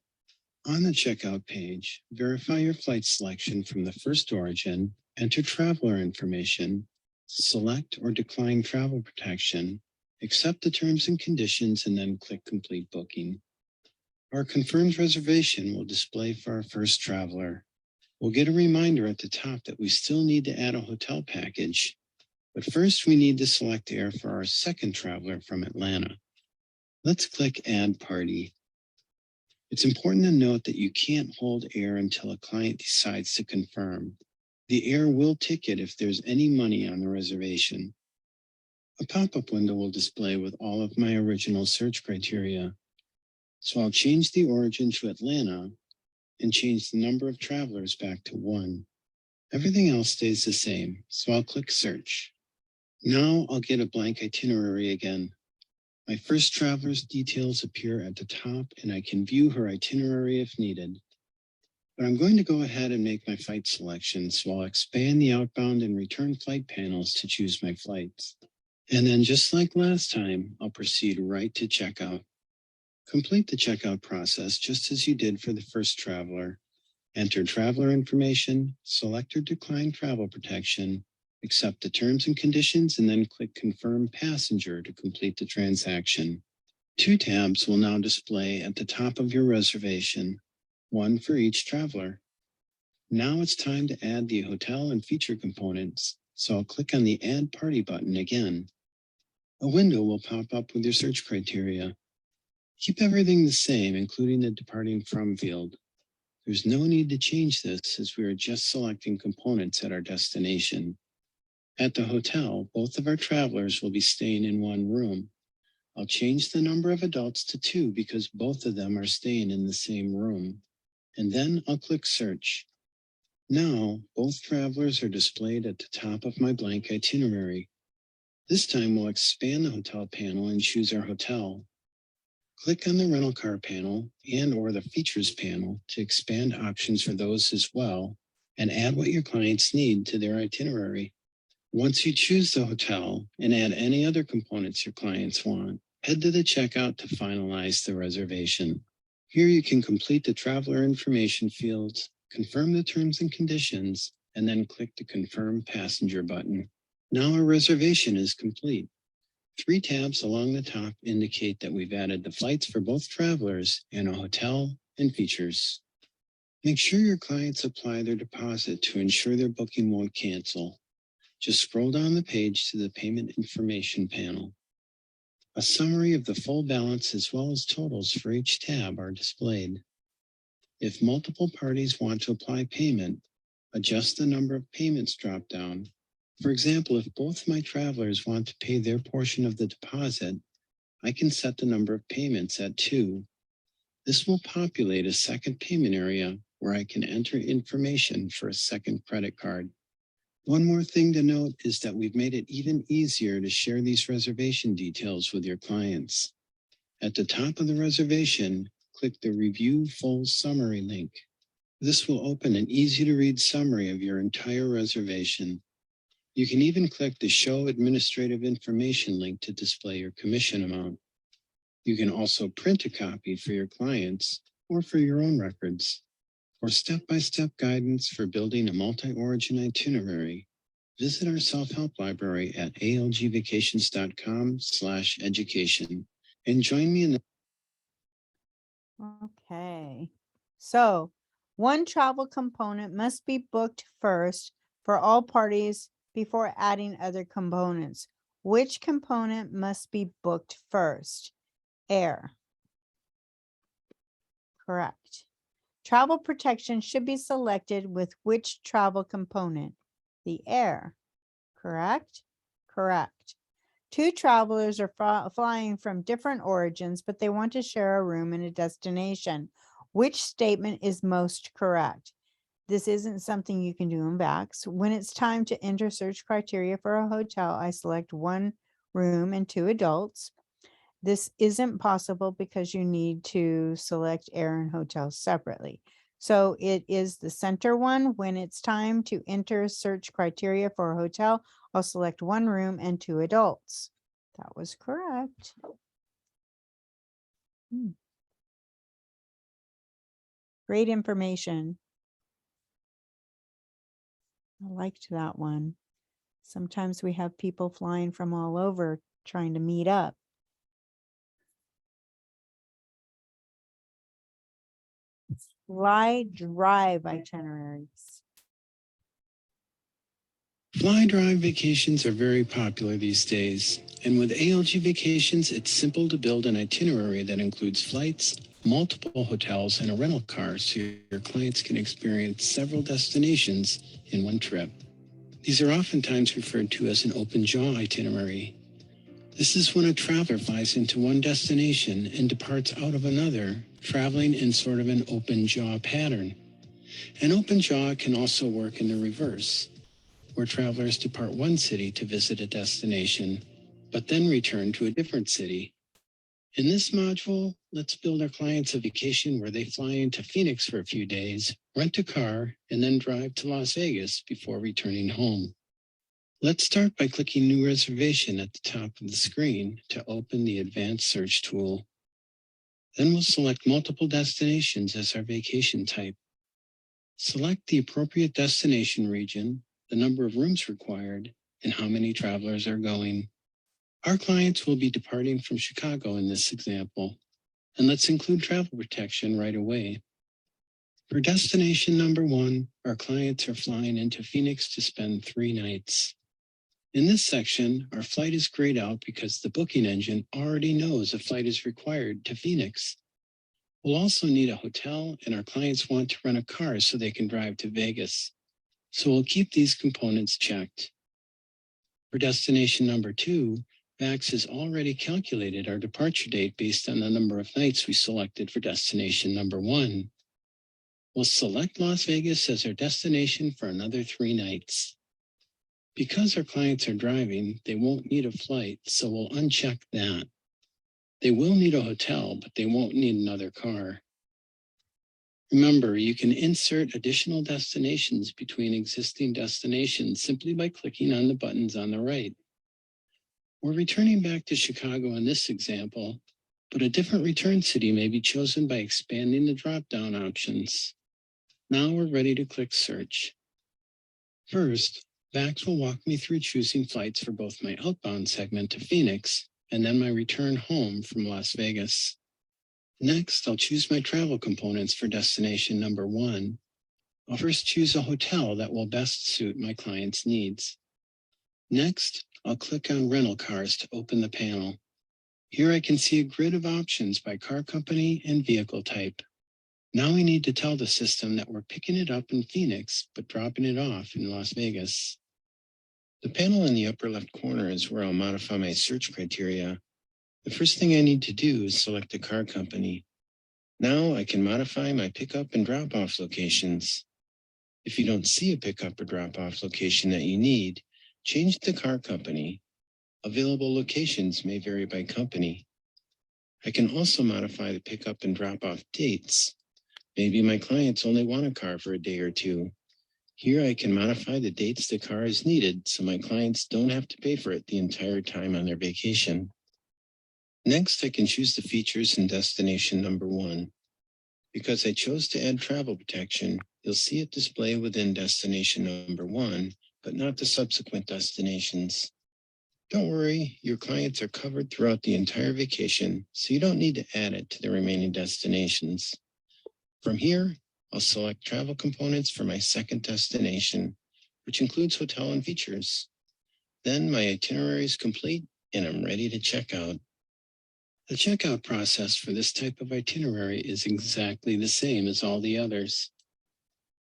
On the checkout page, verify your flight selection from the first origin, enter traveler information, select or decline travel protection, accept the terms and conditions, and then click complete booking. Our confirmed reservation will display for our first traveler. We'll get a reminder at the top that we still need to add a hotel package. But first, we need to select air for our second traveler from Atlanta. Let's click Add Party. It's important to note that you can't hold air until a client decides to confirm. The air will ticket if there's any money on the reservation. A pop-up window will display with all of my original search criteria. So I'll change the origin to Atlanta and change the number of travelers back to 1. Everything else stays the same, so I'll click Search. Now I'll get a blank itinerary again. My first traveler's details appear at the top and I can view her itinerary if needed. But I'm going to go ahead and make my flight selection, so I'll expand the outbound and return flight panels to choose my flights. And then just like last time, I'll proceed right to checkout. Complete the checkout process just as you did for the first traveler. Enter traveler information, select or decline travel protection, accept the terms and conditions, and then click Confirm Passenger to complete the transaction. 2 tabs will now display at the top of your reservation, 1 for each traveler. Now it's time to add the hotel and feature components, so I'll click on the Add Party button again. A window will pop up with your search criteria. Keep everything the same, including the departing from field. There's no need to change this as we are just selecting components at our destination. At the hotel, both of our travelers will be staying in one room. I'll change the number of adults to 2 because both of them are staying in the same room. And then I'll click search. Now, both travelers are displayed at the top of my blank itinerary. This time we'll expand the hotel panel and choose our hotel. Click on the rental car panel and or the features panel to expand options for those as well and add what your clients need to their itinerary. Once you choose the hotel and add any other components your clients want, head to the checkout to finalize the reservation. Here you can complete the traveler information fields, confirm the terms and conditions, and then click the Confirm Passenger button. Now our reservation is complete. 3 tabs along the top indicate that we've added the flights for both travelers and a hotel and features. Make sure your clients apply their deposit to ensure their booking won't cancel. Just scroll down the page to the payment information panel. A summary of the full balance as well as totals for each tab are displayed. If multiple parties want to apply payment, adjust the number of payments drop down. For example, if both my travelers want to pay their portion of the deposit, I can set the number of payments at 2. This will populate a second payment area where I can enter information for a second credit card. One more thing to note is that we've made it even easier to share these reservation details with your clients. At the top of the reservation, click the Review Full Summary link. This will open an easy-to-read summary of your entire reservation. You can even click the Show Administrative Information link to display your commission amount. You can also print a copy for your clients or for your own records. For step-by-step guidance for building a multi-origin itinerary, visit our self-help library at algvacations.com/education and join me in the Okay. So one travel component must be booked first for all parties before adding other components. Which component must be booked first? Air. Correct. Travel protection should be selected with which travel component? The air. Correct? Correct. 2 travelers are flying from different origins, but they want to share a room in a destination. Which statement is most correct? This isn't something you can do in VAX. When it's time to enter search criteria for a hotel, I select 1 room and 2 adults. This isn't possible because you need to select air and hotels separately. So it is the center one. When it's time to enter search criteria for a hotel, I'll select 1 room and 2 adults. That was correct. Great information. I liked that one. Sometimes we have people flying from all over trying to meet up. Fly drive itineraries. Fly drive vacations are very popular these days. And with ALG Vacations, it's simple to build an itinerary that includes flights, multiple hotels, and a rental car so your clients can experience several destinations in one trip. These are oftentimes referred to as an open jaw itinerary. This is when a traveler flies into one destination and departs out of another, traveling in sort of an open jaw pattern. An open jaw can also work in the reverse, where travelers depart one city to visit a destination, but then return to a different city. In this module, let's build our clients a vacation where they fly into Phoenix for a few days, rent a car, and then drive to Las Vegas before returning home. Let's start by clicking New Reservation at the top of the screen to open the Advanced Search tool. Then we'll select multiple destinations as our vacation type. Select the appropriate destination region, the number of rooms required, and how many travelers are going. Our clients will be departing from Chicago in this example, and let's include travel protection right away. For destination number 1, our clients are flying into Phoenix to spend 3 nights. In this section, our flight is grayed out because the booking engine already knows a flight is required to Phoenix. We'll also need a hotel, and our clients want to rent a car so they can drive to Vegas. So we'll keep these components checked. For destination number 2, VAX has already calculated our departure date based on the number of nights we selected for destination number 1. We'll select Las Vegas as our destination for another 3 nights. Because our clients are driving, they won't need a flight, so we'll uncheck that. They will need a hotel, but they won't need another car. Remember, you can insert additional destinations between existing destinations simply by clicking on the buttons on the right. We're returning back to Chicago in this example, but a different return city may be chosen by expanding the drop-down options. Now we're ready to click Search. First, VAX will walk me through choosing flights for both my outbound segment to Phoenix and then my return home from Las Vegas. Next, I'll choose my travel components for destination number 1. I'll first choose a hotel that will best suit my client's needs. Next, I'll click on Rental Cars to open the panel. Here I can see a grid of options by car company and vehicle type. Now we need to tell the system that we're picking it up in Phoenix, but dropping it off in Las Vegas. The panel in the upper left corner is where I'll modify my search criteria. The first thing I need to do is select a car company. Now I can modify my pickup and drop-off locations. If you don't see a pickup or drop-off location that you need, change the car company. Available locations may vary by company. I can also modify the pickup and drop-off dates. Maybe my clients only want a car for a day or 2. Here I can modify the dates the car is needed so my clients don't have to pay for it the entire time on their vacation. Next, I can choose the features in destination number 1. Because I chose to add travel protection, you'll see it display within destination number 1, but not the subsequent destinations. Don't worry, your clients are covered throughout the entire vacation, so you don't need to add it to the remaining destinations. From here, I'll select travel components for my second destination, which includes hotel and features. Then my itinerary is complete and I'm ready to check out. The checkout process for this type of itinerary is exactly the same as all the others.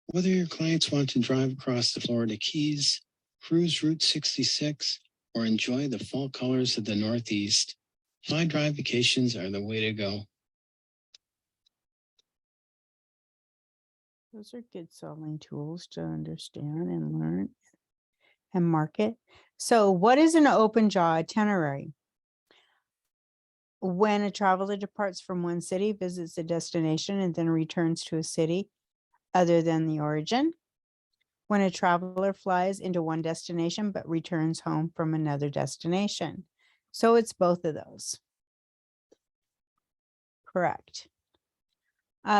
Whether your clients want to drive across the Florida Keys, cruise Route 66, or enjoy the fall colors of the Northeast, Fly Drive vacations are the way to go. Those are good selling tools to understand and learn and market. So what is an open jaw itinerary? When a traveler departs from one city, visits a destination, and then returns to a city other than the origin. When a traveler flies into one destination but returns home from another destination. So it's both of those. Correct.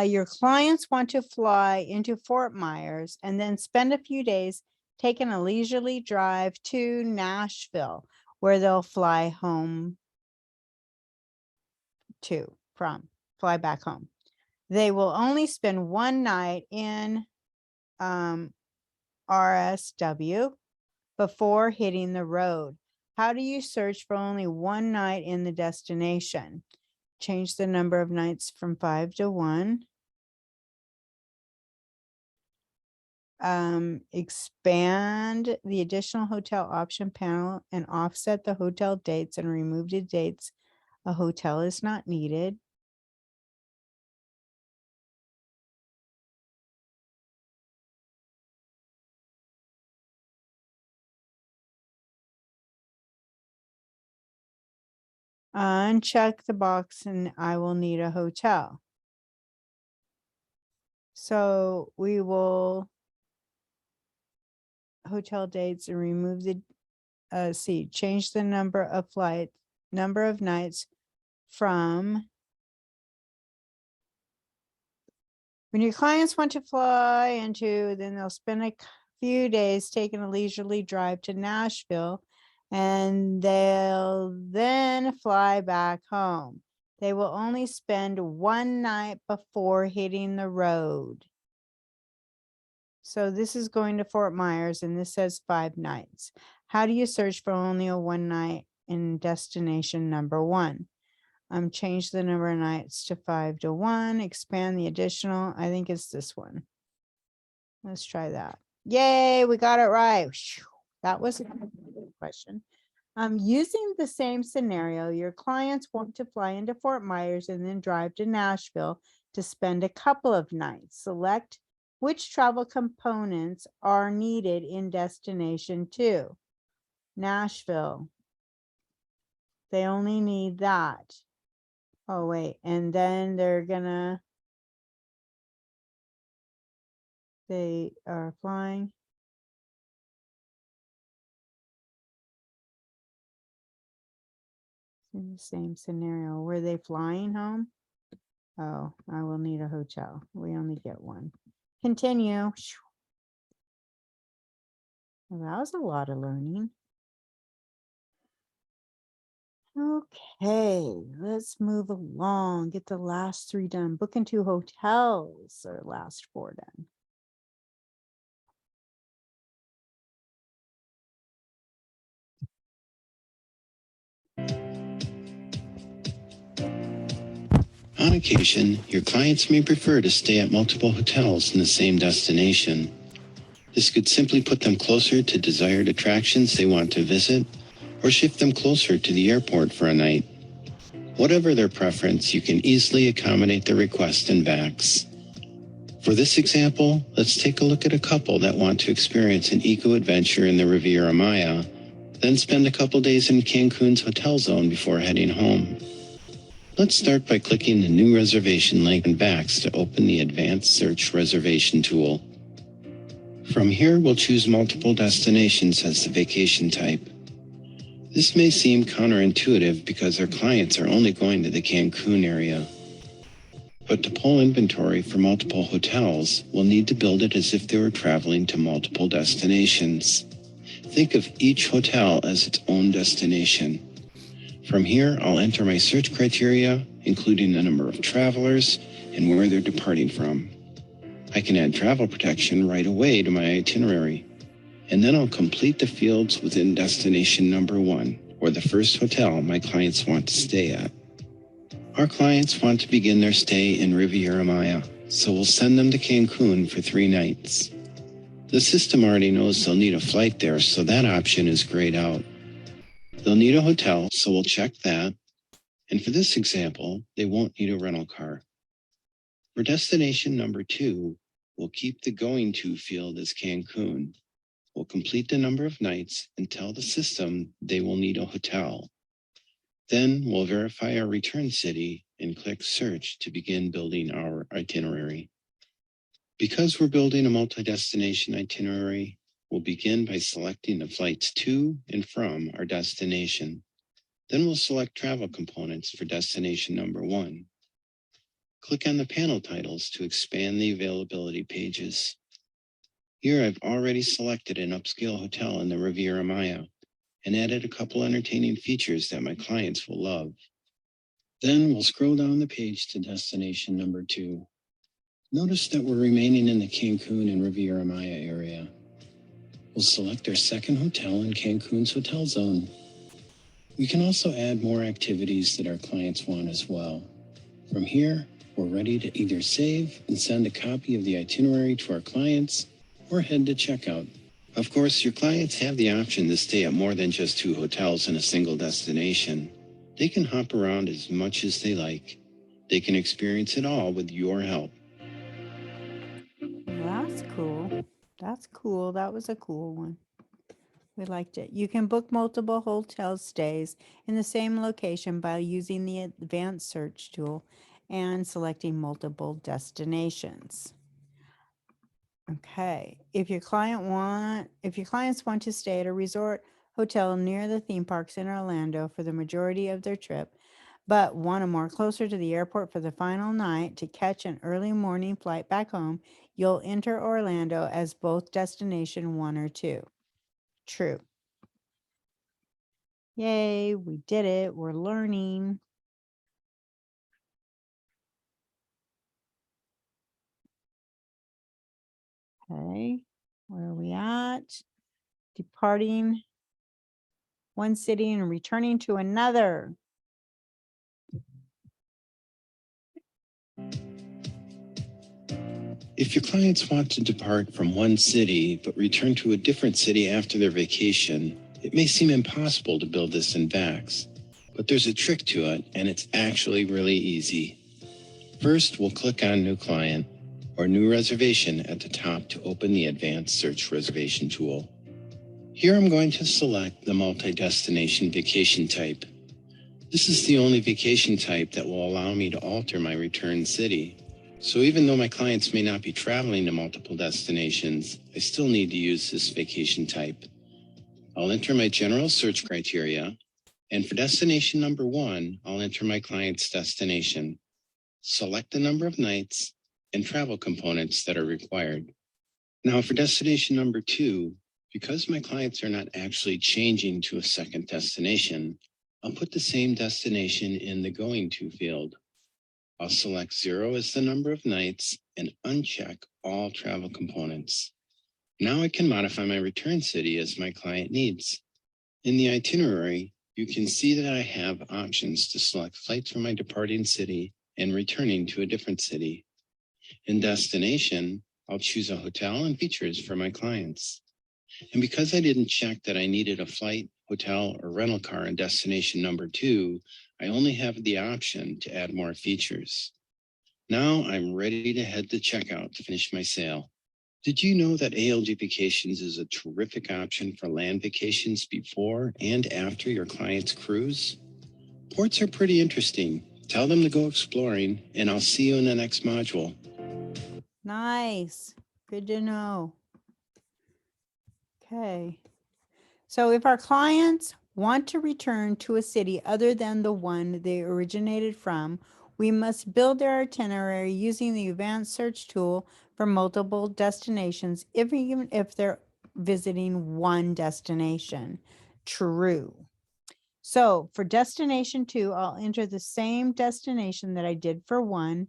Your clients want to fly into Fort Myers and then spend a few days taking a leisurely drive to Nashville, where they'll fly home fly back home. They will only spend one night in RSW before hitting the road. How do you search for only one night in the destination? Change the number of nights from 5 to 1. Expand the additional hotel option panel and offset the hotel dates and remove the dates a hotel is not needed. Uncheck the box and I will need a hotel. So we will hotel dates and remove the change the number of nights from when your clients want to fly into, then they'll spend a few days taking a leisurely drive to Nashville and they'll then fly back home. They will only spend one night before hitting the road. So this is going to Fort Myers and this says 5 nights. How do you search for only a one night in destination number 1? Change the number of nights to 5 to 1, expand the additional. I think it's this one. Let's try that. Yay, we got it right. That was a good question. Using the same scenario, your clients want to fly into Fort Myers and then drive to Nashville to spend a couple of nights. Select which travel components are needed in destination 2. Nashville. They only need that. Oh, wait. And then they are flying. In the same scenario. Were they flying home? Oh, I will need a hotel. We only get one. Continue. Well, that was a lot of learning. Okay, let's move along. Get the last 3 done. Book into hotels or last 4 done. On occasion, your clients may prefer to stay at multiple hotels in the same destination. This could simply put them closer to desired attractions they want to visit, or shift them closer to the airport for a night. Whatever their preference, you can easily accommodate their request in VAX. For this example, let's take a look at a couple that want to experience an eco-adventure in the Riviera Maya, then spend a couple days in Cancun's hotel zone before heading home. Let's start by clicking the new reservation link in VAX to open the Advanced Search Reservation tool. From here, we'll choose multiple destinations as the vacation type. This may seem counterintuitive because our clients are only going to the Cancun area. But to pull inventory for multiple hotels, we'll need to build it as if they were traveling to multiple destinations. Think of each hotel as its own destination. From here, I'll enter my search criteria, including the number of travelers and where they're departing from. I can add travel protection right away to my itinerary, and then I'll complete the fields within destination number 1, or the first hotel my clients want to stay at. Our clients want to begin their stay in Riviera Maya, so we'll send them to Cancun for 3 nights. The system already knows they'll need a flight there, so that option is grayed out. They'll need a hotel, so we'll check that. And for this example, they won't need a rental car. For destination number 2, we'll keep the going to field as Cancun. We'll complete the number of nights and tell the system they will need a hotel. Then we'll verify our return city and click search to begin building our itinerary. Because we're building a multi-destination itinerary, we'll begin by selecting the flights to and from our destination. Then we'll select travel components for destination number 1. Click on the panel titles to expand the availability pages. Here I've already selected an upscale hotel in the Riviera Maya and added a couple entertaining features that my clients will love. Then we'll scroll down the page to destination number 2. Notice that we're remaining in the Cancun and Riviera Maya area. We'll select our second hotel in Cancun's hotel zone. We can also add more activities that our clients want as well. From here, we're ready to either save and send a copy of the itinerary to our clients or head to checkout. Of course, your clients have the option to stay at more than just 2 hotels in a single destination. They can hop around as much as they like. They can experience it all with your help. That's cool. That's cool. That was a cool one. We liked it. You can book multiple hotel stays in the same location by using the advanced search tool and selecting multiple destinations. Okay. If your clients want to stay at a resort hotel near the theme parks in Orlando for the majority of their trip, but want to more closer to the airport for the final night to catch an early morning flight back home, you'll enter Orlando as both destination 1 or 2. True. Yay, we did it. We're learning. Okay, where are we at? Departing one city and returning to another. If your clients want to depart from one city but return to a different city after their vacation, it may seem impossible to build this in VAX, but there's a trick to it, and it's actually really easy. First, we'll click on New Client or New Reservation at the top to open the Advanced Search Reservation tool. Here I'm going to select the multi-destination vacation type. This is the only vacation type that will allow me to alter my return city. So even though my clients may not be traveling to multiple destinations, I still need to use this vacation type. I'll enter my general search criteria, and for destination number 1, I'll enter my client's destination. Select the number of nights and travel components that are required. Now for destination number 2, because my clients are not actually changing to a second destination, I'll put the same destination in the Going To field. I'll select 0 as the number of nights and uncheck all travel components. Now I can modify my return city as my client needs. In the itinerary, you can see that I have options to select flights from my departing city and returning to a different city. In destination, I'll choose a hotel and features for my clients. And because I didn't check that I needed a flight, hotel, or rental car in destination number 2, I only have the option to add more features. Now I'm ready to head to checkout to finish my sale. Did you know that ALG Vacations is a terrific option for land vacations before and after your client's cruise? Ports are pretty interesting. Tell them to go exploring, and I'll see you in the next module. Nice. Good to know. Okay. So if our clients want to return to a city other than the one they originated from, we must build their itinerary using the advanced search tool for multiple destinations, even if they're visiting one destination. True. So for destination 2, I'll enter the same destination that I did for 1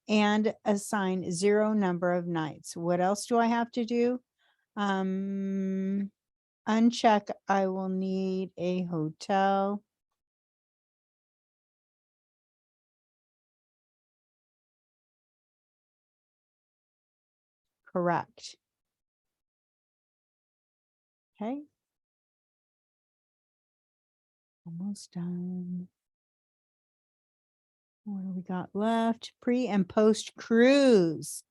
and assign 0 number of nights. What else do I have to do? Uncheck, I will need a hotel. Correct. Okay. Almost done. What do we got left? Pre and post cruise.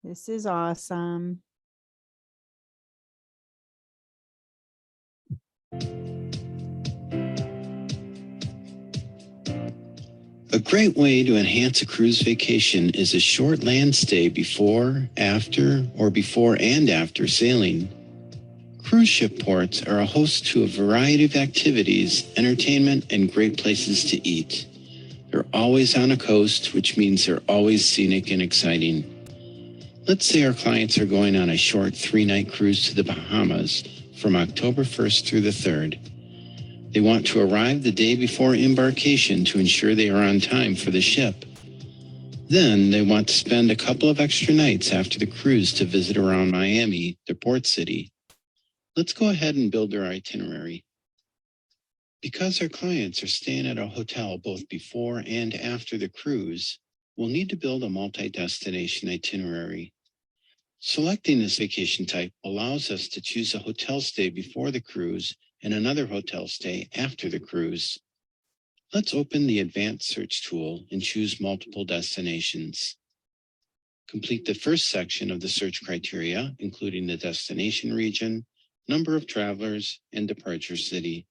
This is awesome. A great way to enhance a cruise vacation is a short land stay before, after, or before and after sailing. Cruise ship ports are a host to a variety of activities, entertainment, and great places to eat. They're always on a coast, which means they're always scenic and exciting. Let's say our clients are going on a short 3-night cruise to the Bahamas from October 1st through the 3rd. They want to arrive the day before embarkation to ensure they are on time for the ship. Then they want to spend a couple of extra nights after the cruise to visit around Miami, their port city. Let's go ahead and build their itinerary. Because our clients are staying at a hotel both before and after the cruise, we'll need to build a multi-destination itinerary. Selecting this vacation type allows us to choose a hotel stay before the cruise and another hotel stay after the cruise. Let's open the advanced search tool and choose multiple destinations. Complete the first section of the search criteria, including the destination region, number of travelers, and departure city.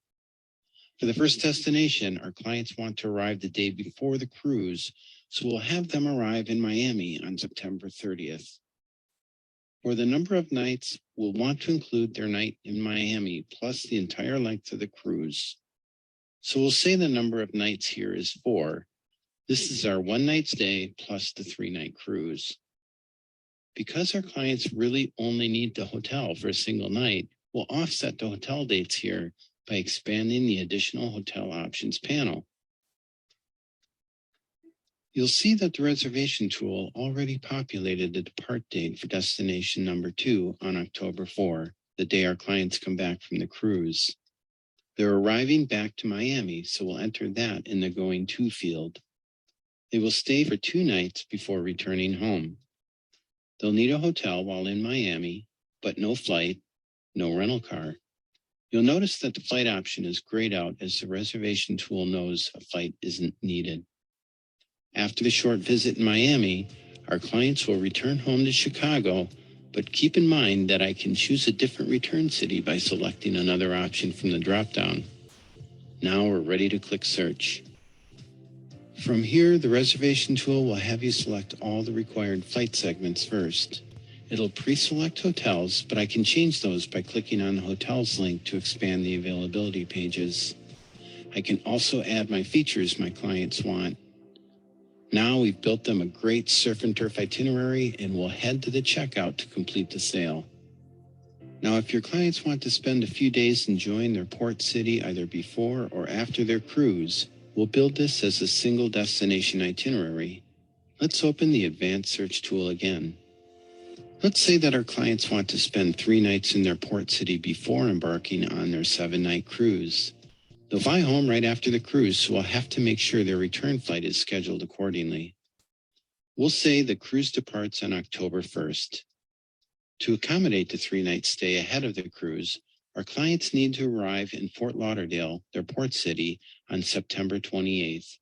For the first destination, our clients want to arrive the day before the cruise, so we'll have them arrive in Miami on September 30th. For the number of nights, we'll want to include their night in Miami plus the entire length of the cruise. So we'll say the number of nights here is 4. This is our 1-night stay plus the 3-night cruise. Because our clients really only need the hotel for a single night, we'll offset the hotel dates here by expanding the additional hotel options panel. You'll see that the reservation tool already populated the depart date for destination number 2 on October 4, the day our clients come back from the cruise. They're arriving back to Miami, so we'll enter that in the Going To field. They will stay for 2 nights before returning home. They'll need a hotel while in Miami, but no flight, no rental car. You'll notice that the flight option is grayed out as the reservation tool knows a flight isn't needed. After the short visit in Miami, our clients will return home to Chicago, but keep in mind that I can choose a different return city by selecting another option from the dropdown. Now we're ready to click search. From here, the reservation tool will have you select all the required flight segments first. It'll pre-select hotels, but I can change those by clicking on the hotels link to expand the availability pages. I can also add my features my clients want. Now we've built them a great surf and turf itinerary, and we'll head to the checkout to complete the sale. Now, if your clients want to spend a few days enjoying their port city either before or after their cruise, we'll build this as a single destination itinerary. Let's open the advanced search tool again. Let's say that our clients want to spend 3 nights in their port city before embarking on their 7-night cruise. They'll fly home right after the cruise, so we'll have to make sure their return flight is scheduled accordingly. We'll say the cruise departs on October 1st. To accommodate the 3-night stay ahead of the cruise, our clients need to arrive in Fort Lauderdale, their port city, on September 28th.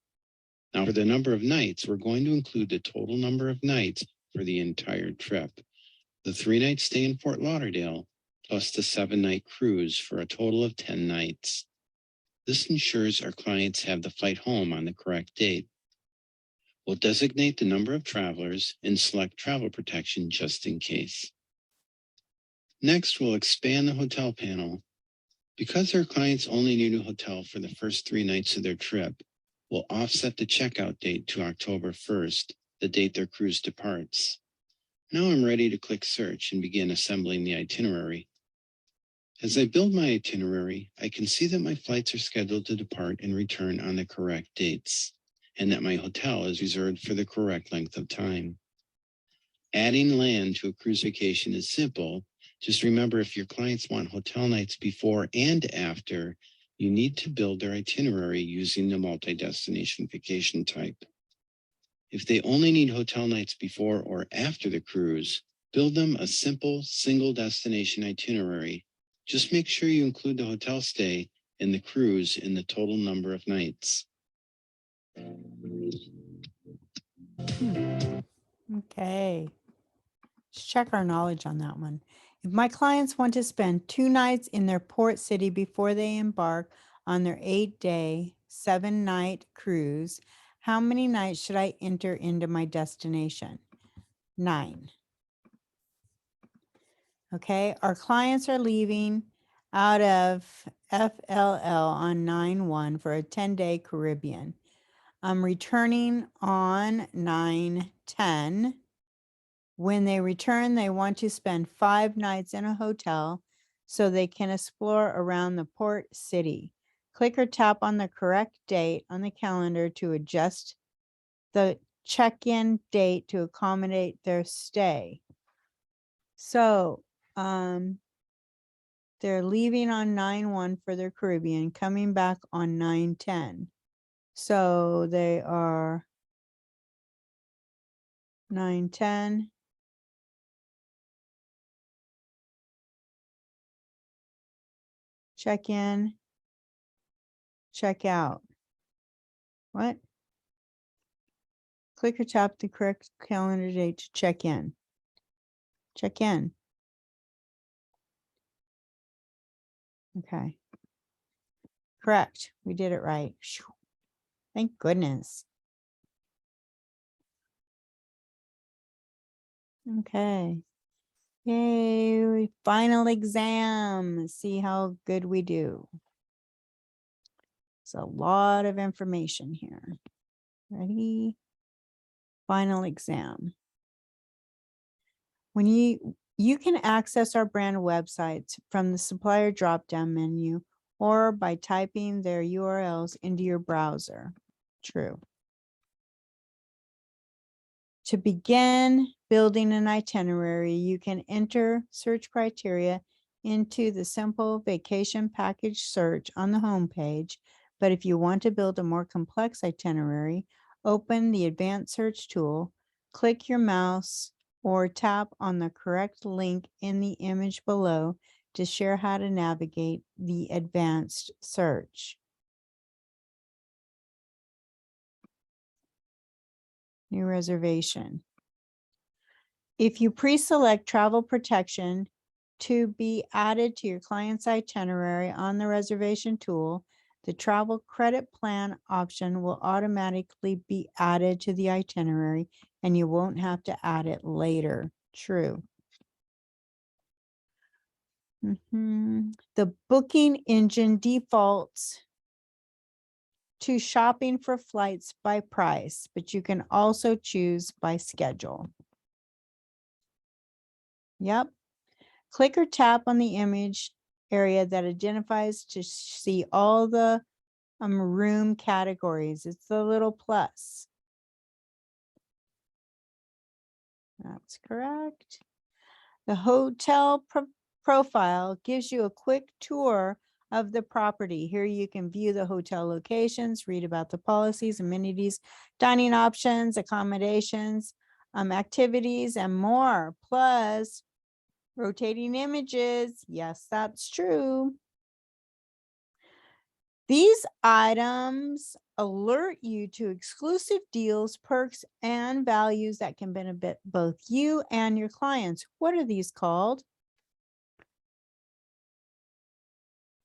Now, for the number of nights, we're going to include the total number of nights for the entire trip. The 3-night stay in Fort Lauderdale, plus the 7-night cruise for a total of 10 nights. This ensures our clients have the flight home on the correct date. We'll designate the number of travelers and select travel protection just in case. Next, we'll expand the hotel panel. Because our clients only need a hotel for the first 3 nights of their trip, we'll offset the checkout date to October 1st, the date their cruise departs. Now I'm ready to click search and begin assembling the itinerary. As I build my itinerary, I can see that my flights are scheduled to depart and return on the correct dates, and that my hotel is reserved for the correct length of time. Adding land to a cruise vacation is simple. Just remember, if your clients want hotel nights before and after, you need to build their itinerary using the multi-destination vacation type. If they only need hotel nights before or after the cruise, build them a simple single destination itinerary. Just make sure you include the hotel stay and the cruise in the total number of nights. Okay. Let's check our knowledge on that one. If my clients want to spend 2 nights in their port city before they embark on their 8-day, 7-night cruise, how many nights should I enter into my destination? 9. Okay, our clients are leaving out of FLL on 9/1 for a 10-day Caribbean. I'm returning on 9/10. When they return, they want to spend 5 nights in a hotel so they can explore around the port city. Click or tap on the correct date on the calendar to adjust the check-in date to accommodate their stay. So, they're leaving on 9/1 for their Caribbean, coming back on 9/10. So they are 9/10. Check in, check out. What? Click or tap the correct calendar date to check in. Check in. Okay. Correct. We did it right. Phew. Thank goodness. Okay. Yay. Final exam. See how good we do. It's a lot of information here. Ready? Final exam. When you can access our brand websites from the supplier drop-down menu or by typing their URLs into your browser. True. To begin building an itinerary, you can enter search criteria into the simple vacation package search on the home page. But if you want to build a more complex itinerary, open the advanced search tool, click your mouse or tap on the correct link in the image below to share how to navigate the advanced search. New reservation. If you pre-select travel protection to be added to your client's itinerary on the reservation tool, the travel credit plan option will automatically be added to the itinerary and you won't have to add it later. True. The booking engine defaults to shopping for flights by price, but you can also choose by schedule. Yep. Click or tap on the image area that identifies to see all the room categories. It's the little plus. That's correct. The hotel profile gives you a quick tour of the property. Here you can view the hotel locations, read about the policies, amenities, dining options, accommodations, activities, and more. Plus, rotating images. Yes, that's true. These items alert you to exclusive deals, perks, and values that can benefit both you and your clients. What are these called?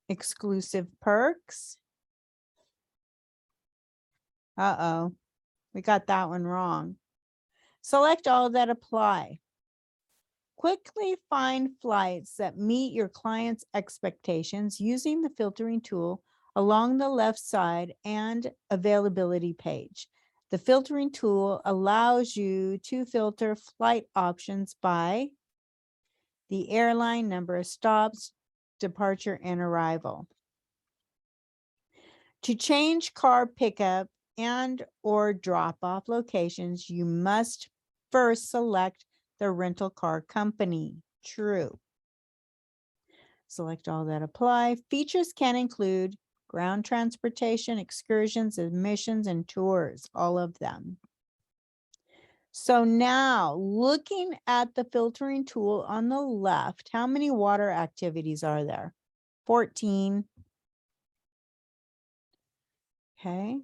Exclusive perks. Uh-oh, we got that one wrong. Select all that apply. Quickly find flights that meet your client's expectations using the filtering tool along the left side and availability page. The filtering tool allows you to filter flight options by the airline, number of stops, departure, and arrival. To change car pickup and or drop-off locations, you must first select the rental car company. True. Select all that apply. Features can include ground transportation, excursions, admissions, and tours, all of them. So now, looking at the filtering tool on the left, how many water activities are there? 14. Okay.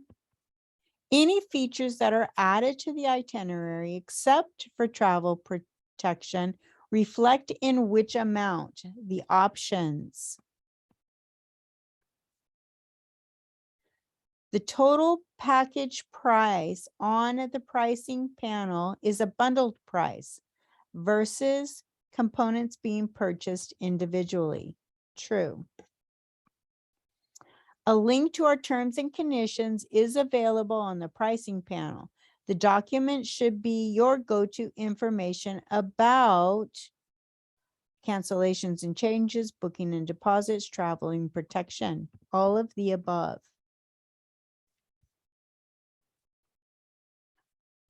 Any features that are added to the itinerary, except for travel protection, reflect in which amount? The options. The total package price on the pricing panel is a bundled price versus components being purchased individually. True. A link to our terms and conditions is available on the pricing panel. The document should be your go-to information about cancellations and changes, booking and deposits, traveling protection, all of the above.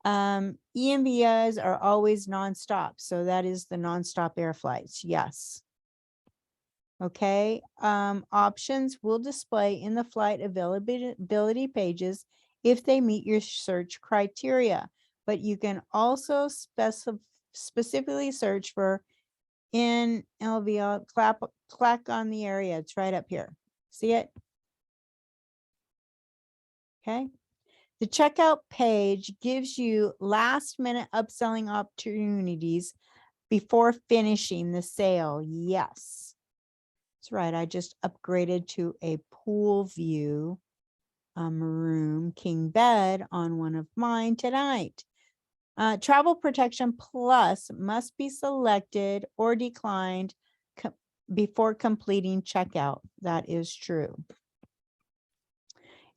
EMVs are always nonstop, so that is the nonstop air flights. Yes. Okay. Options will display in the flight availability pages if they meet your search criteria, but you can also specifically search for in LVL. Click on the area. It's right up here. See it? Okay. The checkout page gives you last minute upselling opportunities before finishing the sale. Yes, that's right. I just upgraded to a pool view room king bed on one of mine tonight. Travel Protection Plus must be selected or declined before completing checkout. That is true.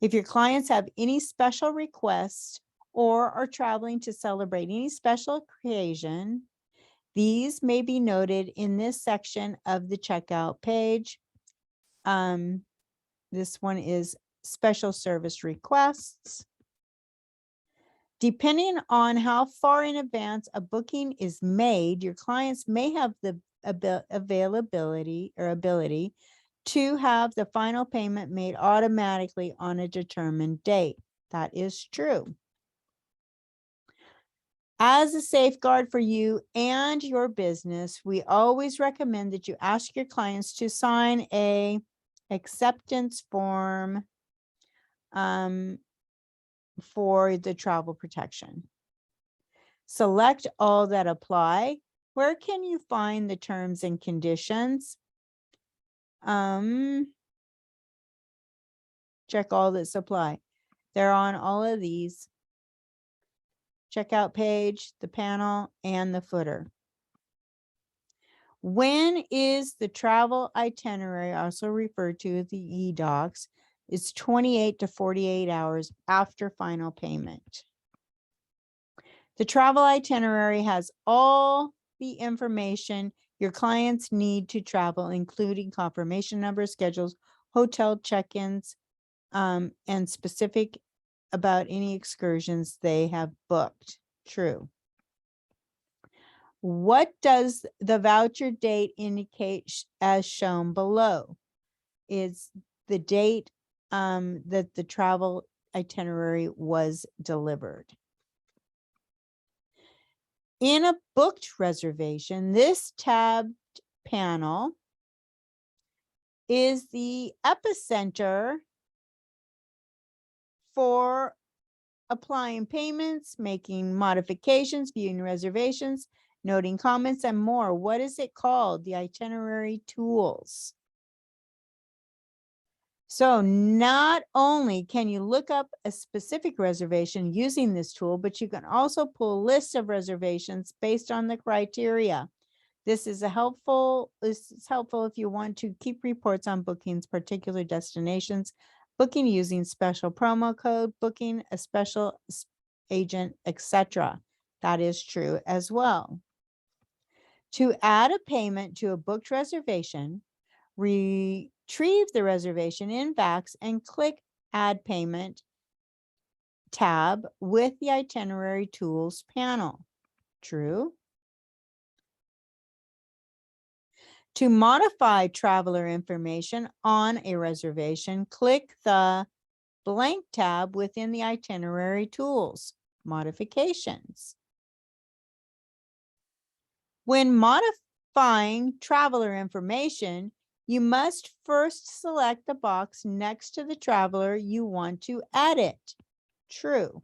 If your clients have any special requests or are traveling to celebrate any special occasion, these may be noted in this section of the checkout page. This one is special service requests. Depending on how far in advance a booking is made, your clients may have the availability or ability to have the final payment made automatically on a determined date. That is true. As a safeguard for you and your business, we always recommend that you ask your clients to sign a acceptance form for the travel protection. Select all that apply. Where can you find the terms and conditions? Check all that apply. They're on all of these. Checkout page, the panel, and the footer. When is the travel itinerary, also referred to as the e-docs? It's 28 to 48 hours after final payment. The travel itinerary has all the information your clients need to travel, including confirmation numbers, schedules, hotel check-ins, and specific about any excursions they have booked. True. What does the voucher date indicate as shown below? Is the date that the travel itinerary was delivered. In a booked reservation, this tabbed panel is the epicenter for applying payments, making modifications, viewing reservations, noting comments, and more. What is it called? The itinerary tools. So not only can you look up a specific reservation using this tool, but you can also pull lists of reservations based on the criteria. This is helpful if you want to keep reports on bookings, particular destinations, booking using special promo code, booking a special agent, etc. That is true as well. To add a payment to a booked reservation, retrieve the reservation in VAX and click Add Payment tab with the Itinerary Tools panel. True. To modify traveler information on a reservation, click the blank tab within the Itinerary Tools, Modifications. When modifying traveler information, you must first select the box next to the traveler you want to edit. True.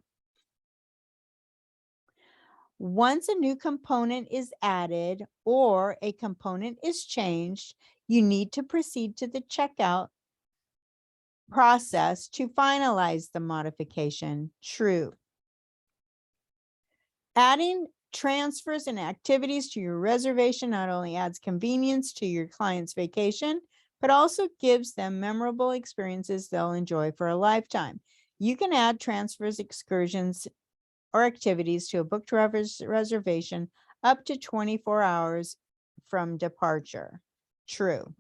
Once a new component is added or a component is changed, you need to proceed to the checkout process to finalize the modification. True. Adding transfers and activities to your reservation not only adds convenience to your client's vacation, but also gives them memorable experiences they'll enjoy for a lifetime. You can add transfers, excursions, or activities to a booked reservation up to 24 hours from departure. True.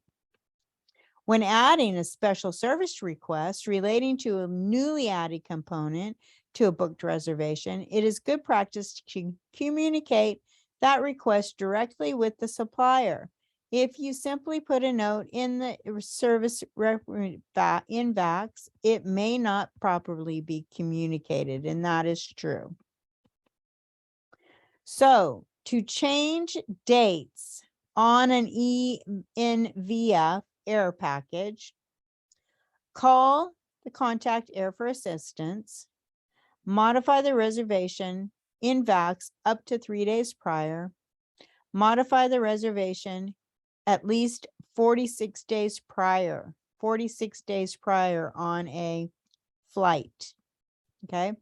When adding a special service request relating to a newly added component to a booked reservation, it is good practice to communicate that request directly with the supplier. If you simply put a note in the service in VAX, it may not properly be communicated, and that is true. So to change dates on an ENVF air package, call the contact air for assistance, modify the reservation in VAX up to 3 days prior, modify the reservation at least 46 days prior on a flight. Okay.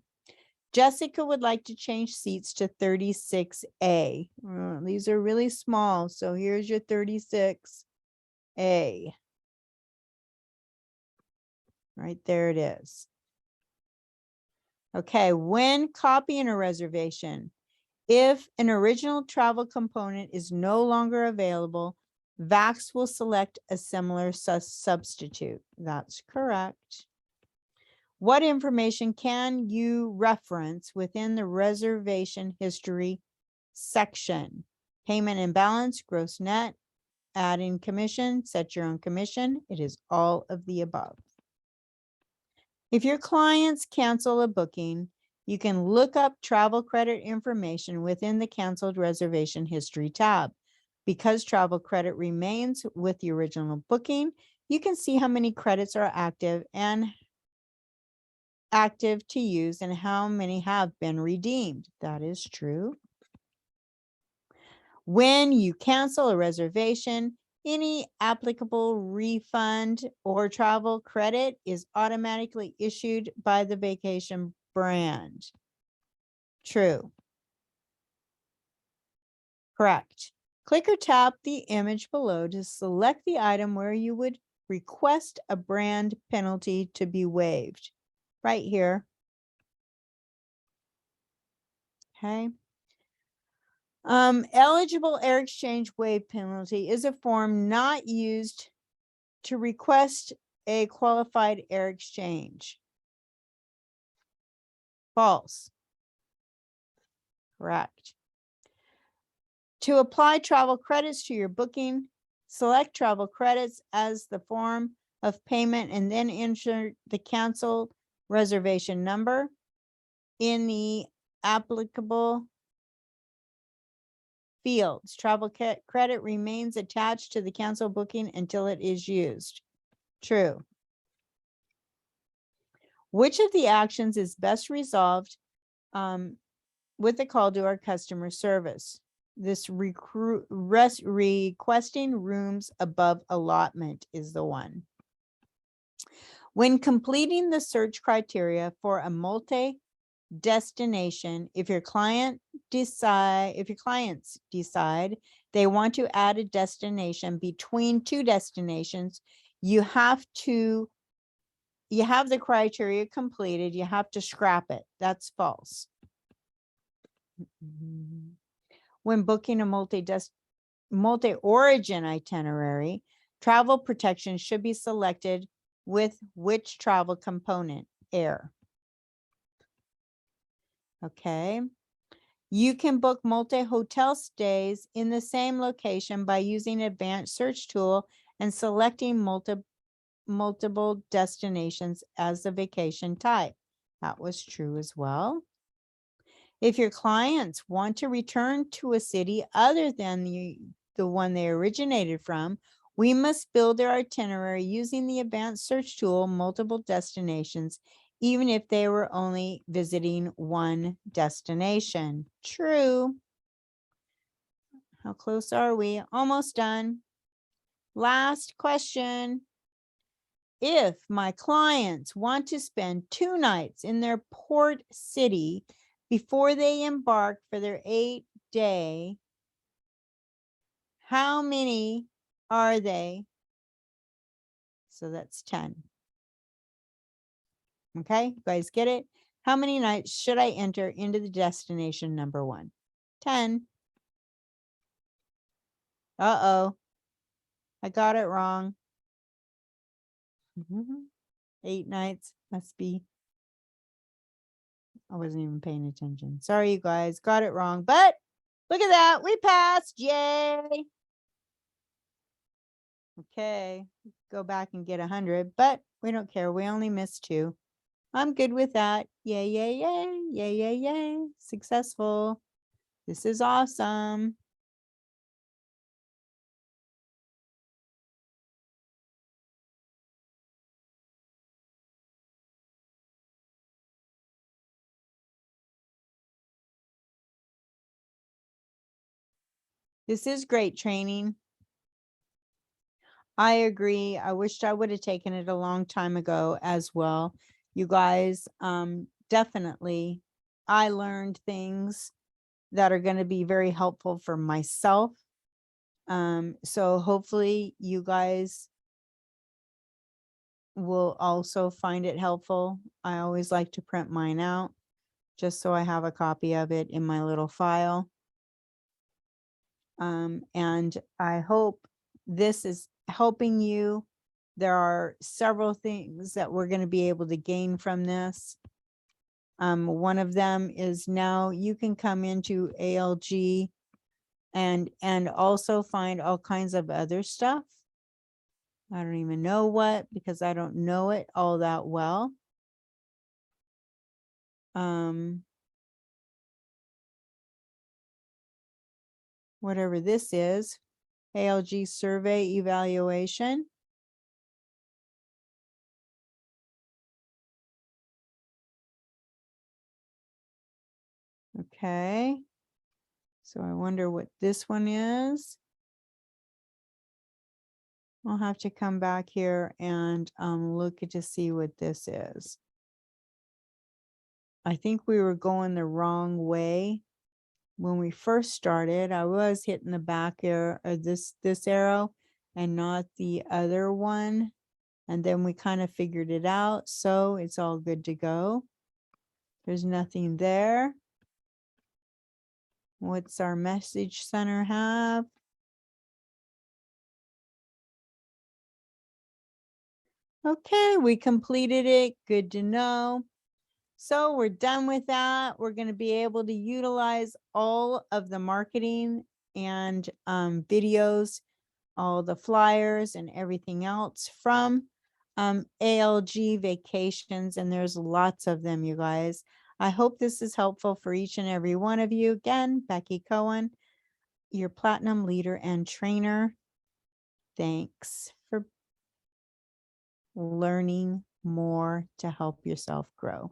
Jessica would like to change seats to 36A. These are really small. So here's your 36A. Right there it is. Okay, when copying a reservation, if an original travel component is no longer available, VAX will select a similar substitute. That's correct. What information can you reference within the reservation history section? Payment and balance, gross net, add in commission, set your own commission. It is all of the above. If your clients cancel a booking, You can look up travel credit information within the canceled reservation history tab. Because travel credit remains with the original booking, you can see how many credits are active to use and how many have been redeemed. That is true. When you cancel a reservation, any applicable refund or travel credit is automatically issued by the vacation brand. True. Correct. Click or tap the image below to select the item where you would request a brand penalty to be waived. Right here. Okay. Eligible air exchange waive penalty is a form not used to request a qualified air exchange. False. Correct. To apply travel credits to your booking, select travel credits as the form of payment and then enter the cancel reservation number in the applicable fields. Travel credit remains attached to the cancel booking until it is used. True. Which of the actions is best resolved with a call to our customer service? This requesting rooms above allotment is the one. When completing the search criteria for a multi-destination, if your clients decide they want to add a destination between two destinations, you have the criteria completed, you have to scrap it. That's false. When booking a multi-origin itinerary, travel protection should be selected with which travel component? Air. Okay. You can book multi-hotel stays in the same location by using advanced search tool and selecting multiple destinations as the vacation type. That was true as well. If your clients want to return to a city other than the one they originated from, we must build their itinerary using the advanced search tool, multiple destinations, even if they were only visiting one destination. True. How close are we? Almost done. Last question. If my clients want to spend 2 nights in their port city before they embark for their 8-day, how many are they? So that's 10. Okay, you guys get it? How many nights should I enter into the destination number 1? 10. Uh-oh. I got it wrong. 8 nights must be. I wasn't even paying attention. Sorry, you guys, got it wrong, but look at that. We passed. Yay. Okay, go back and get 100, but we don't care. We only missed 2. I'm good with that. Yay, yay, yay, yay, yay, yay. Successful. This is awesome. This is great training. I agree. I wished I would have taken it a long time ago as well. You guys, definitely, I learned things that are going to be very helpful for myself. So hopefully you guys will also find it helpful. I always like to print mine out just so I have a copy of it in my little file. And I hope this is helping you. There are several things that we're going to be able to gain from this. One of them is now you can come into ALG and also find all kinds of other stuff. I don't even know what, because I don't know it all that well. whatever this is, ALG survey evaluation. Okay. So I wonder what this one is. I'll have to come back here and look to see what this is. I think we were going the wrong way when we first started. I was hitting the back arrow, this arrow, and not the other one. And then we kind of figured it out. So it's all good to go. There's nothing there. What's our message center have? Okay, we completed it. Good to know. So we're done with that. We're going to be able to utilize all of the marketing and videos, all the flyers and everything else from ALG Vacations. And there's lots of them, you guys. I hope this is helpful for each and every one of you. Again, Becky Cohen, your platinum leader and trainer. Thanks for learning more to help yourself grow.